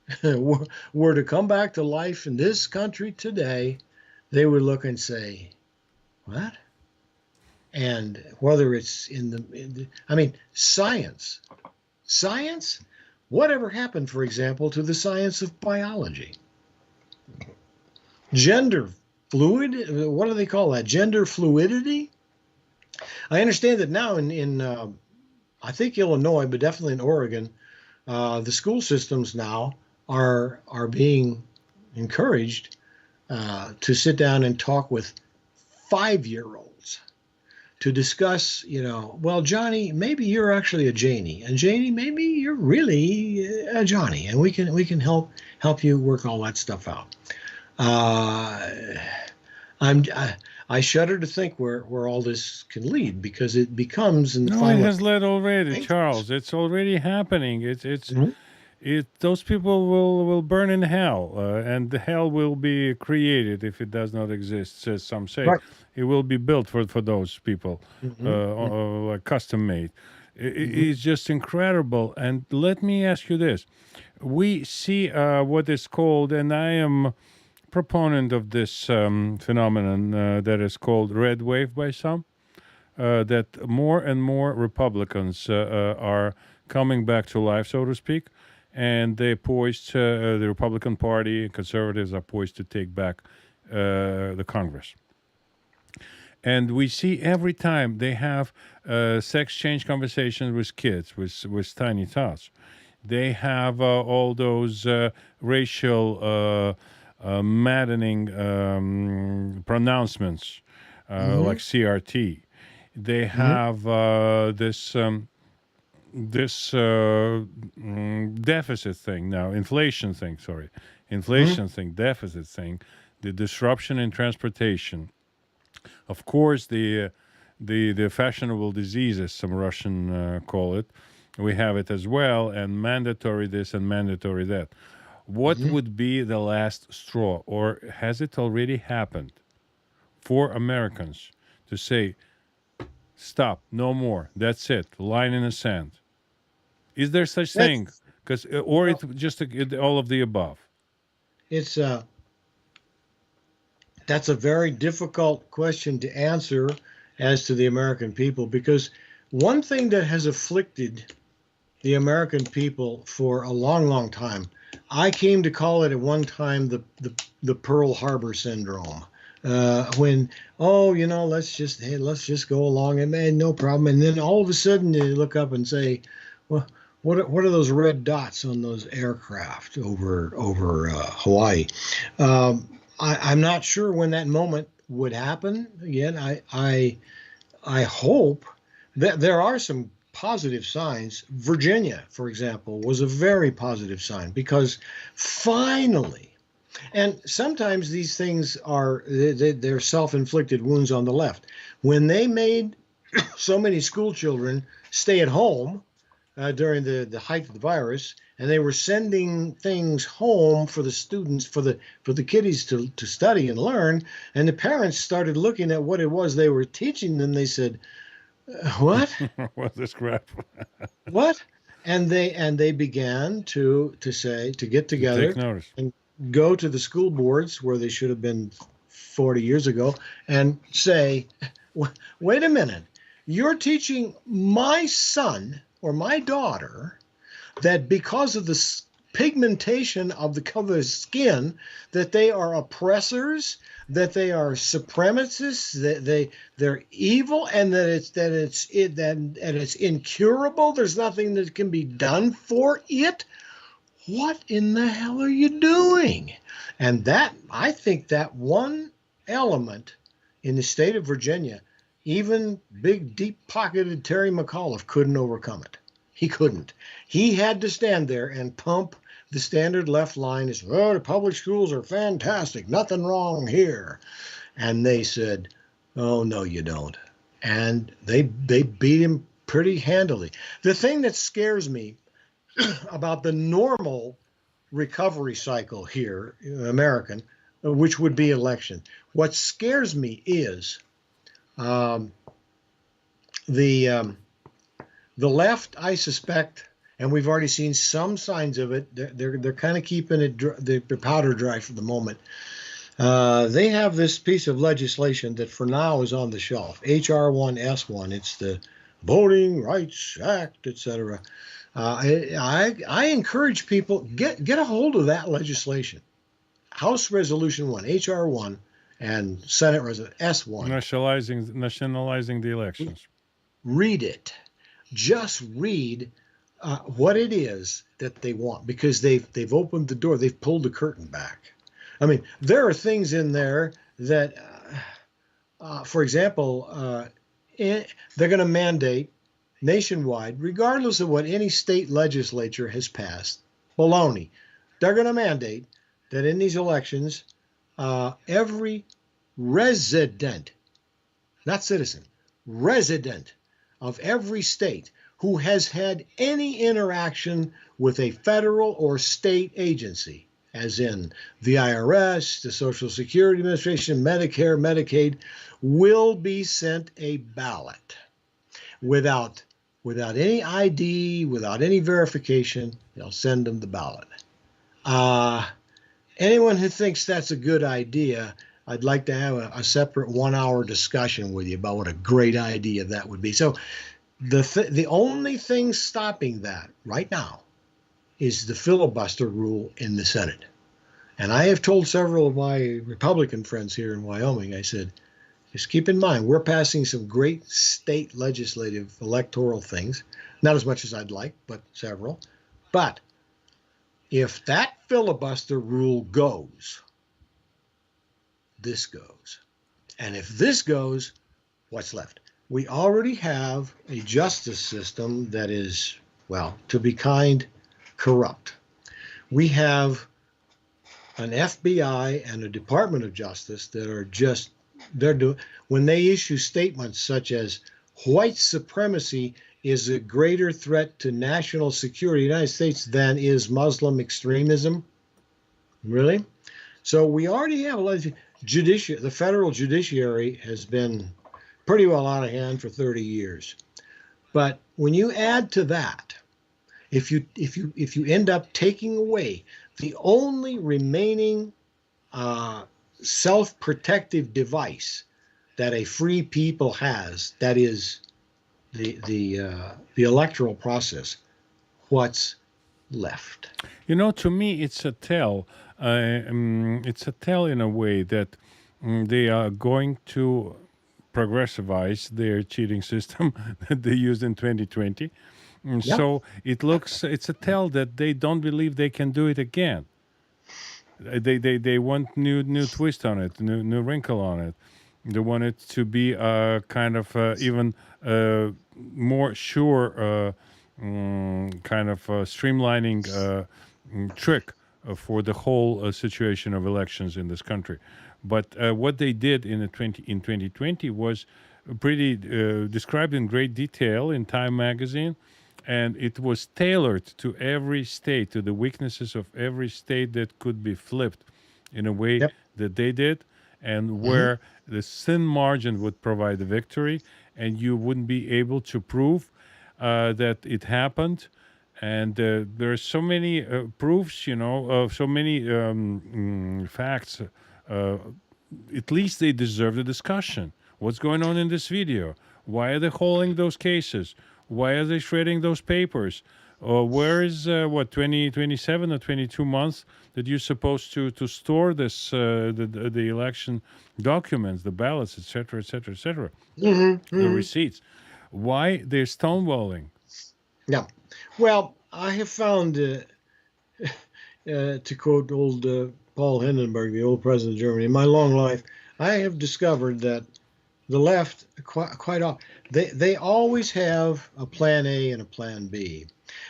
were to come back to life in this country today, they would look and say, what? And whether it's I mean, science, whatever happened, for example, to the science of biology? Gender fluid, what do they call that? Gender fluidity? I understand that now in I think Illinois, but definitely in Oregon, the school systems now are being encouraged to sit down and talk with 5-year-olds to discuss, well, Johnny, maybe you're actually a Janie, and Janie, maybe you're really a Johnny, and we can help you work all that stuff out. Uh, I shudder to think where all this can lead, because it becomes in the No, it final has led already, dangerous. Charles. It's already happening. It's Mhm. it. Those people will burn in hell, and the hell will be created if it does not exist. As some say, Right. it will be built for those people, Hmm. like custom made. Hmm. It's just incredible. And let me ask you this: we see what is called, and I am proponent of this phenomenon that is called red wave by some. That more and more Republicans are coming back to life, so to speak, and they're poised. The Republican Party, conservatives are poised to take back the Congress. And we see every time they have sex change conversations with kids, with tiny tots, they have all those racial maddening pronouncements like CRT. They have this deficit thing now, inflation thing. Sorry, inflation thing, deficit thing, the disruption in transportation. Of course, the fashionable diseases, some Russian call it. We have it as well, and mandatory this and mandatory that. What would be the last straw, or has it already happened for Americans to say, stop, no more, that's it, line in the sand? Is there such thing? That's Because or well, it's just all of the above. it's that's a very difficult question to answer as to the American people, because one thing that has afflicted the American people for a long, long time, I came to call it at one time the Pearl Harbor syndrome. When let's just go along and man, no problem, and then all of a sudden you look up and say, well, what are those red dots on those aircraft over Hawaii? I'm not sure when that moment would happen. Again, I hope that there are some positive signs. Virginia, for example, was a very positive sign because finally, and sometimes these things are they're self-inflicted wounds on the left. When they made so many school children stay at home during the height of the virus, and they were sending things home for the students, for the kiddies to study and learn, and the parents started looking at what it was they were teaching them. They said, "What? What's this crap? What?" And they began to get To take together notice. and go to the school boards where they should have been 40 years ago and say, "Wait a minute, you're teaching my son or my daughter that because of the pigmentation of the color of skin, that they are oppressors, that they are supremacists, that they're evil, and that it's incurable. There's nothing that can be done for it. What in the hell are you doing?" And that, I think that one element in the state of Virginia, even big, deep-pocketed Terry McAuliffe couldn't overcome it. He couldn't. He had to stand there and pump the standard left line is, "Oh, the public schools are fantastic. Nothing wrong here." And they said, "Oh, no, you don't." And they beat him pretty handily. The thing that scares me about the normal recovery cycle here, American, which would be election, what scares me is um, the left, I suspect, and we've already seen some signs of it. They're kind of keeping it their powder dry for the moment. They have this piece of legislation that for now is on the shelf, HR1S1. It's the Voting Rights Act, etc. I encourage people get a hold of that legislation. House Resolution 1, HR1, and Senate Resolution S1. Nationalizing the elections. Read it. Just read what it is that they want, because they've opened the door. They've pulled the curtain back. I mean, there are things in there that, for example, they're going to mandate nationwide, regardless of what any state legislature has passed. Baloney. They're going to mandate that in these elections, every resident, not citizen, resident of every state who has had any interaction with a federal or state agency, as in the IRS, the Social Security Administration, Medicare, Medicaid, will be sent a ballot without any ID, without any verification. They'll send them the ballot. anyone who thinks that's a good idea, I'd like to have a separate 1 hour discussion with you about what a great idea that would be. So the only thing stopping that right now is the filibuster rule in the Senate. And I have told several of my Republican friends here in Wyoming, I said, just keep in mind, we're passing some great state legislative electoral things, not as much as I'd like, but several. But if that filibuster rule goes, this goes. And if this goes, what's left? We already have a justice system that is, well, to be kind, corrupt. We have an FBI and a Department of Justice that are just, when they issue statements such as white supremacy is a greater threat to national security in the United States than is Muslim extremism. Really? So we already have a lot of the federal judiciary has been pretty well out of hand for 30 years. But when you add to that, if you end up taking away the only remaining self-protective device that a free people has, that is the electoral process, what's left? To me, it's a tell. It's a tell in a way that they are going to progressivize their cheating system that they used in 2020. Yeah. So it's a tell that they don't believe they can do it again. They want new twist on it, new wrinkle on it. They want it to be a kind of even more sure kind of streamlining trick for the whole situation of elections in this country. But what they did in 2020 was pretty described in great detail in Time magazine, and it was tailored to every state, to the weaknesses of every state that could be flipped in a way Yep. that they did, and where the thin margin would provide the victory, and you wouldn't be able to prove that it happened. And there are so many proofs, so many facts. At least they deserve the discussion. What's going on in this video? Why are they holding those cases? Why are they shredding those papers? Where is 27 or 22 months that you're supposed to store this the election documents, the ballots, etc., etc., etc., the receipts? Why they're stonewalling? Yeah. Well, I have found, to quote old Paul Hindenburg, the old president of Germany, in my long life, I have discovered that the left, quite often, they always have a plan A and a plan B.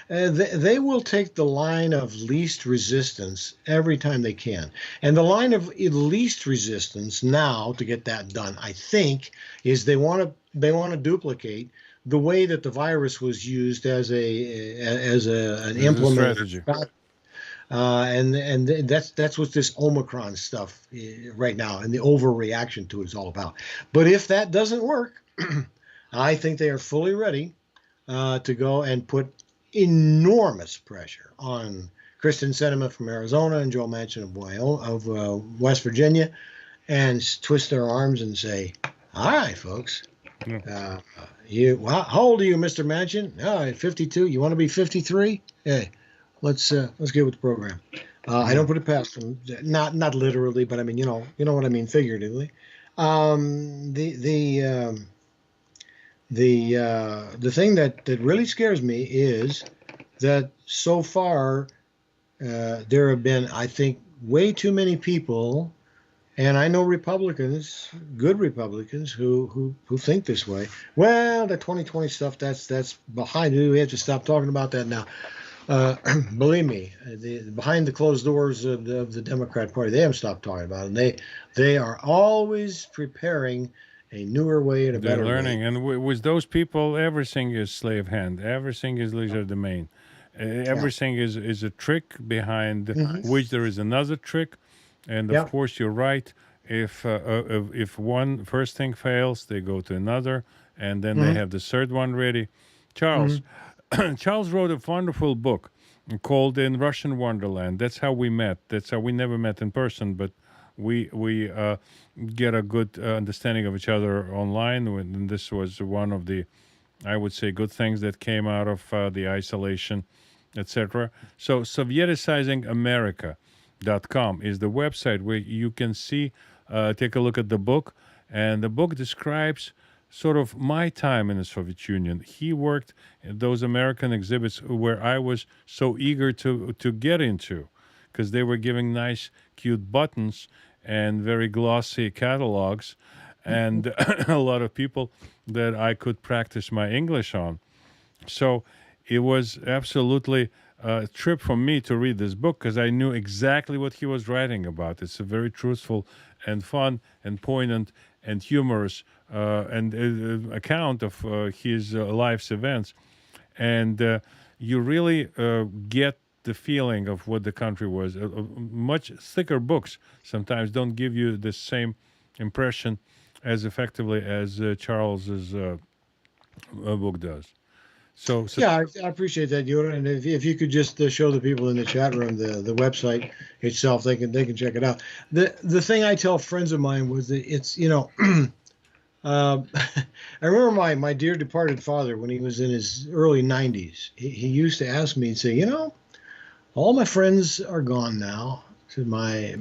They will take the line of least resistance every time they can. And the line of least resistance now to get that done, I think, is they want to duplicate the way that the virus was used as an implement. Strategy. And that's what this Omicron stuff right now and the overreaction to it is all about. But if that doesn't work, I think they are fully ready to go and put enormous pressure on Kristen Sinema from Arizona and Joe Manchin of West Virginia, and twist their arms and say, "All right, folks." Yeah. How old are you, Mr. Manchin? 52. You want to be 53? Hey, let's get with the program. I don't put it past them, not literally, but I mean, you know what I mean figuratively. The thing that really scares me is that so far there have been, I think, way too many people. And I know Republicans, good Republicans, who think this way. Well, the 2020 stuff, that's behind it. We have to stop talking about that now. Believe me, behind the closed doors of the Democrat Party, they haven't stopped talking about it. And they are always preparing a newer way and a They're better learning, way. and with those people, everything is slave hand. Everything is legerdemain. Everything is a trick behind which there is another trick. And of Yeah. course, you're right. If one first thing fails, they go to another, and then they have the third one ready. Charles, Charles wrote a wonderful book called in Russian Wonderland. That's how we met. That's how we never met in person, but we get a good understanding of each other online. And this was one of the, I would say, good things that came out of the isolation, etc. So Sovieticizing.America.com is the website where you can see, take a look at the book, and the book describes sort of my time in the Soviet Union. He worked at those American exhibits where I was so eager to get into, because they were giving nice, cute buttons and very glossy catalogs, and a lot of people that I could practice my English on. So it was absolutely a trip for me to read this book because I knew exactly what he was writing about. It's a very truthful and fun and poignant and humorous and account of his life's events. And you really get the feeling of what the country was. Much thicker books sometimes don't give you the same impression as effectively as Charles's book does. So Yeah, I appreciate that, Yoda. And if you could just show the people in the chat room the website itself, they can check it out. The thing I tell friends of mine was that it's I remember my dear departed father when he was in his early 90s. He used to ask me and say, all my friends are gone now. To my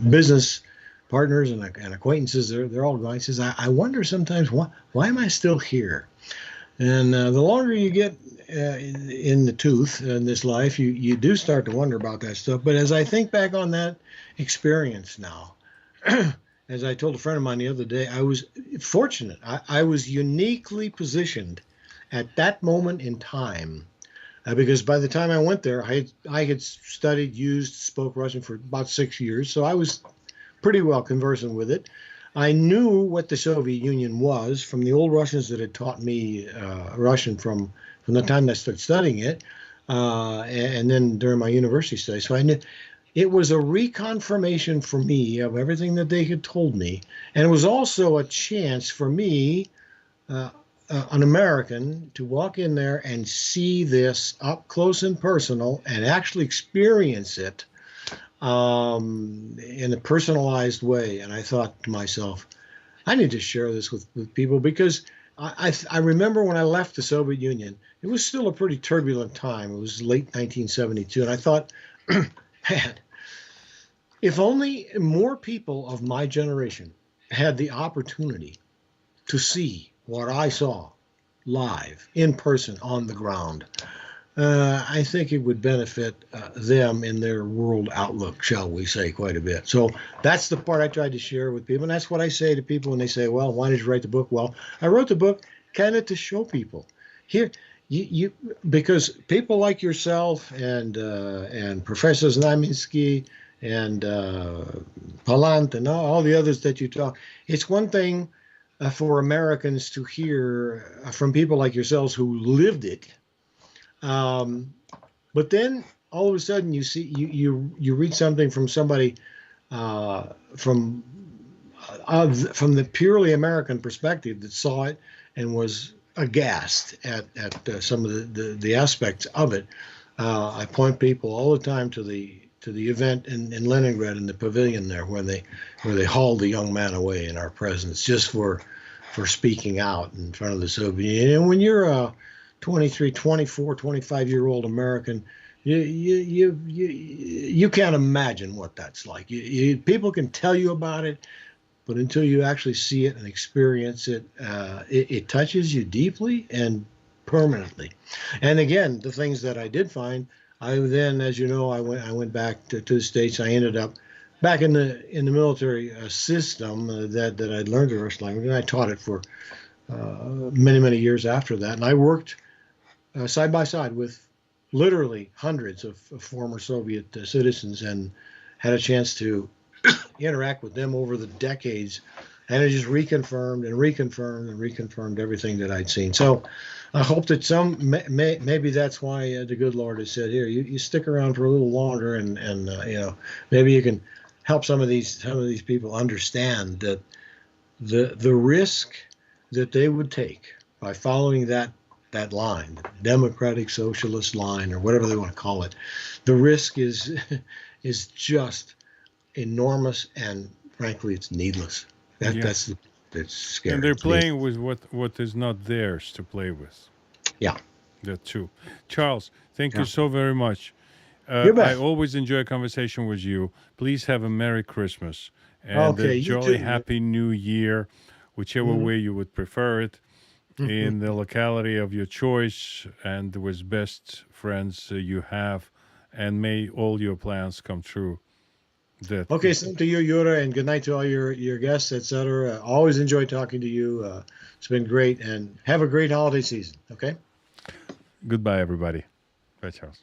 business partners and acquaintances, they're all gone. He says, I wonder sometimes why am I still here? And the longer you get in the tooth in this life, you do start to wonder about that stuff. But as I think back on that experience now, as I told a friend of mine the other day, I was fortunate. I was uniquely positioned at that moment in time because by the time I went there, I had studied, used, spoke Russian for about 6 years, so I was pretty well conversant with it. I knew what the Soviet Union was from the old Russians that had taught me Russian from the time I started studying it, and then during my university studies. So I knew it was a reconfirmation for me of everything that they had told me, and it was also a chance for me, an American, to walk in there and see this up close and personal and actually experience it in a personalized way. And I thought to myself, I need to share this with people because I remember when I left the Soviet Union, it was still a pretty turbulent time. It was late 1972. And I thought, man, if only more people of my generation had the opportunity to see what I saw live, in person, on the ground, I think it would benefit them in their world outlook, shall we say, quite a bit. So that's the part I tried to share with people. And that's what I say to people when they say, well, why did you write the book? Well, I wrote the book kind of to show people here, because people like yourself and Professors Naminsky and Palant and all the others that you talk, it's one thing for Americans to hear from people like yourselves who lived it. But then all of a sudden you see you read something from somebody from the purely American perspective that saw it and was aghast at some of the aspects of it. I point people all the time to the event in Leningrad in the pavilion there where they hauled the young man away in our presence just for speaking out in front of the Soviet Union. And when you're a 23, 24, 25-year-old American, you can't imagine what that's like. People can tell you about it, but until you actually see it and experience it, it touches you deeply and permanently. And again, the things that I did find, I then, as you know, I went back to the States. I ended up back in the military system that I'd learned the Russian language, and I taught it for many years after that. And I worked side by side with literally hundreds of former Soviet citizens and had a chance to interact with them over the decades. And it just reconfirmed everything that I'd seen. So I hope that maybe that's why the good Lord has said, here, you stick around for a little longer and maybe you can help some of these people understand that the risk that they would take by following that that line, the democratic socialist line, or whatever they want to call it, the risk is is just enormous, and frankly, it's needless. Yeah. It's scary. And they're It's needless. playing with what is not theirs to play with. Yeah. That too. Charles, thank you Yeah. so very much. You I bet. always enjoy a conversation with you. Please have a Merry Christmas and a Okay, you jolly too. Happy New Year, whichever Mhm. way you would prefer it, in the locality of your choice and with best friends you have. And may all your plans come true. That Okay, same to you, Yura, and good night to all your guests, etc. Always enjoy talking to you. It's been great, and have a great holiday season. Okay. Goodbye, everybody. Bye, Charles.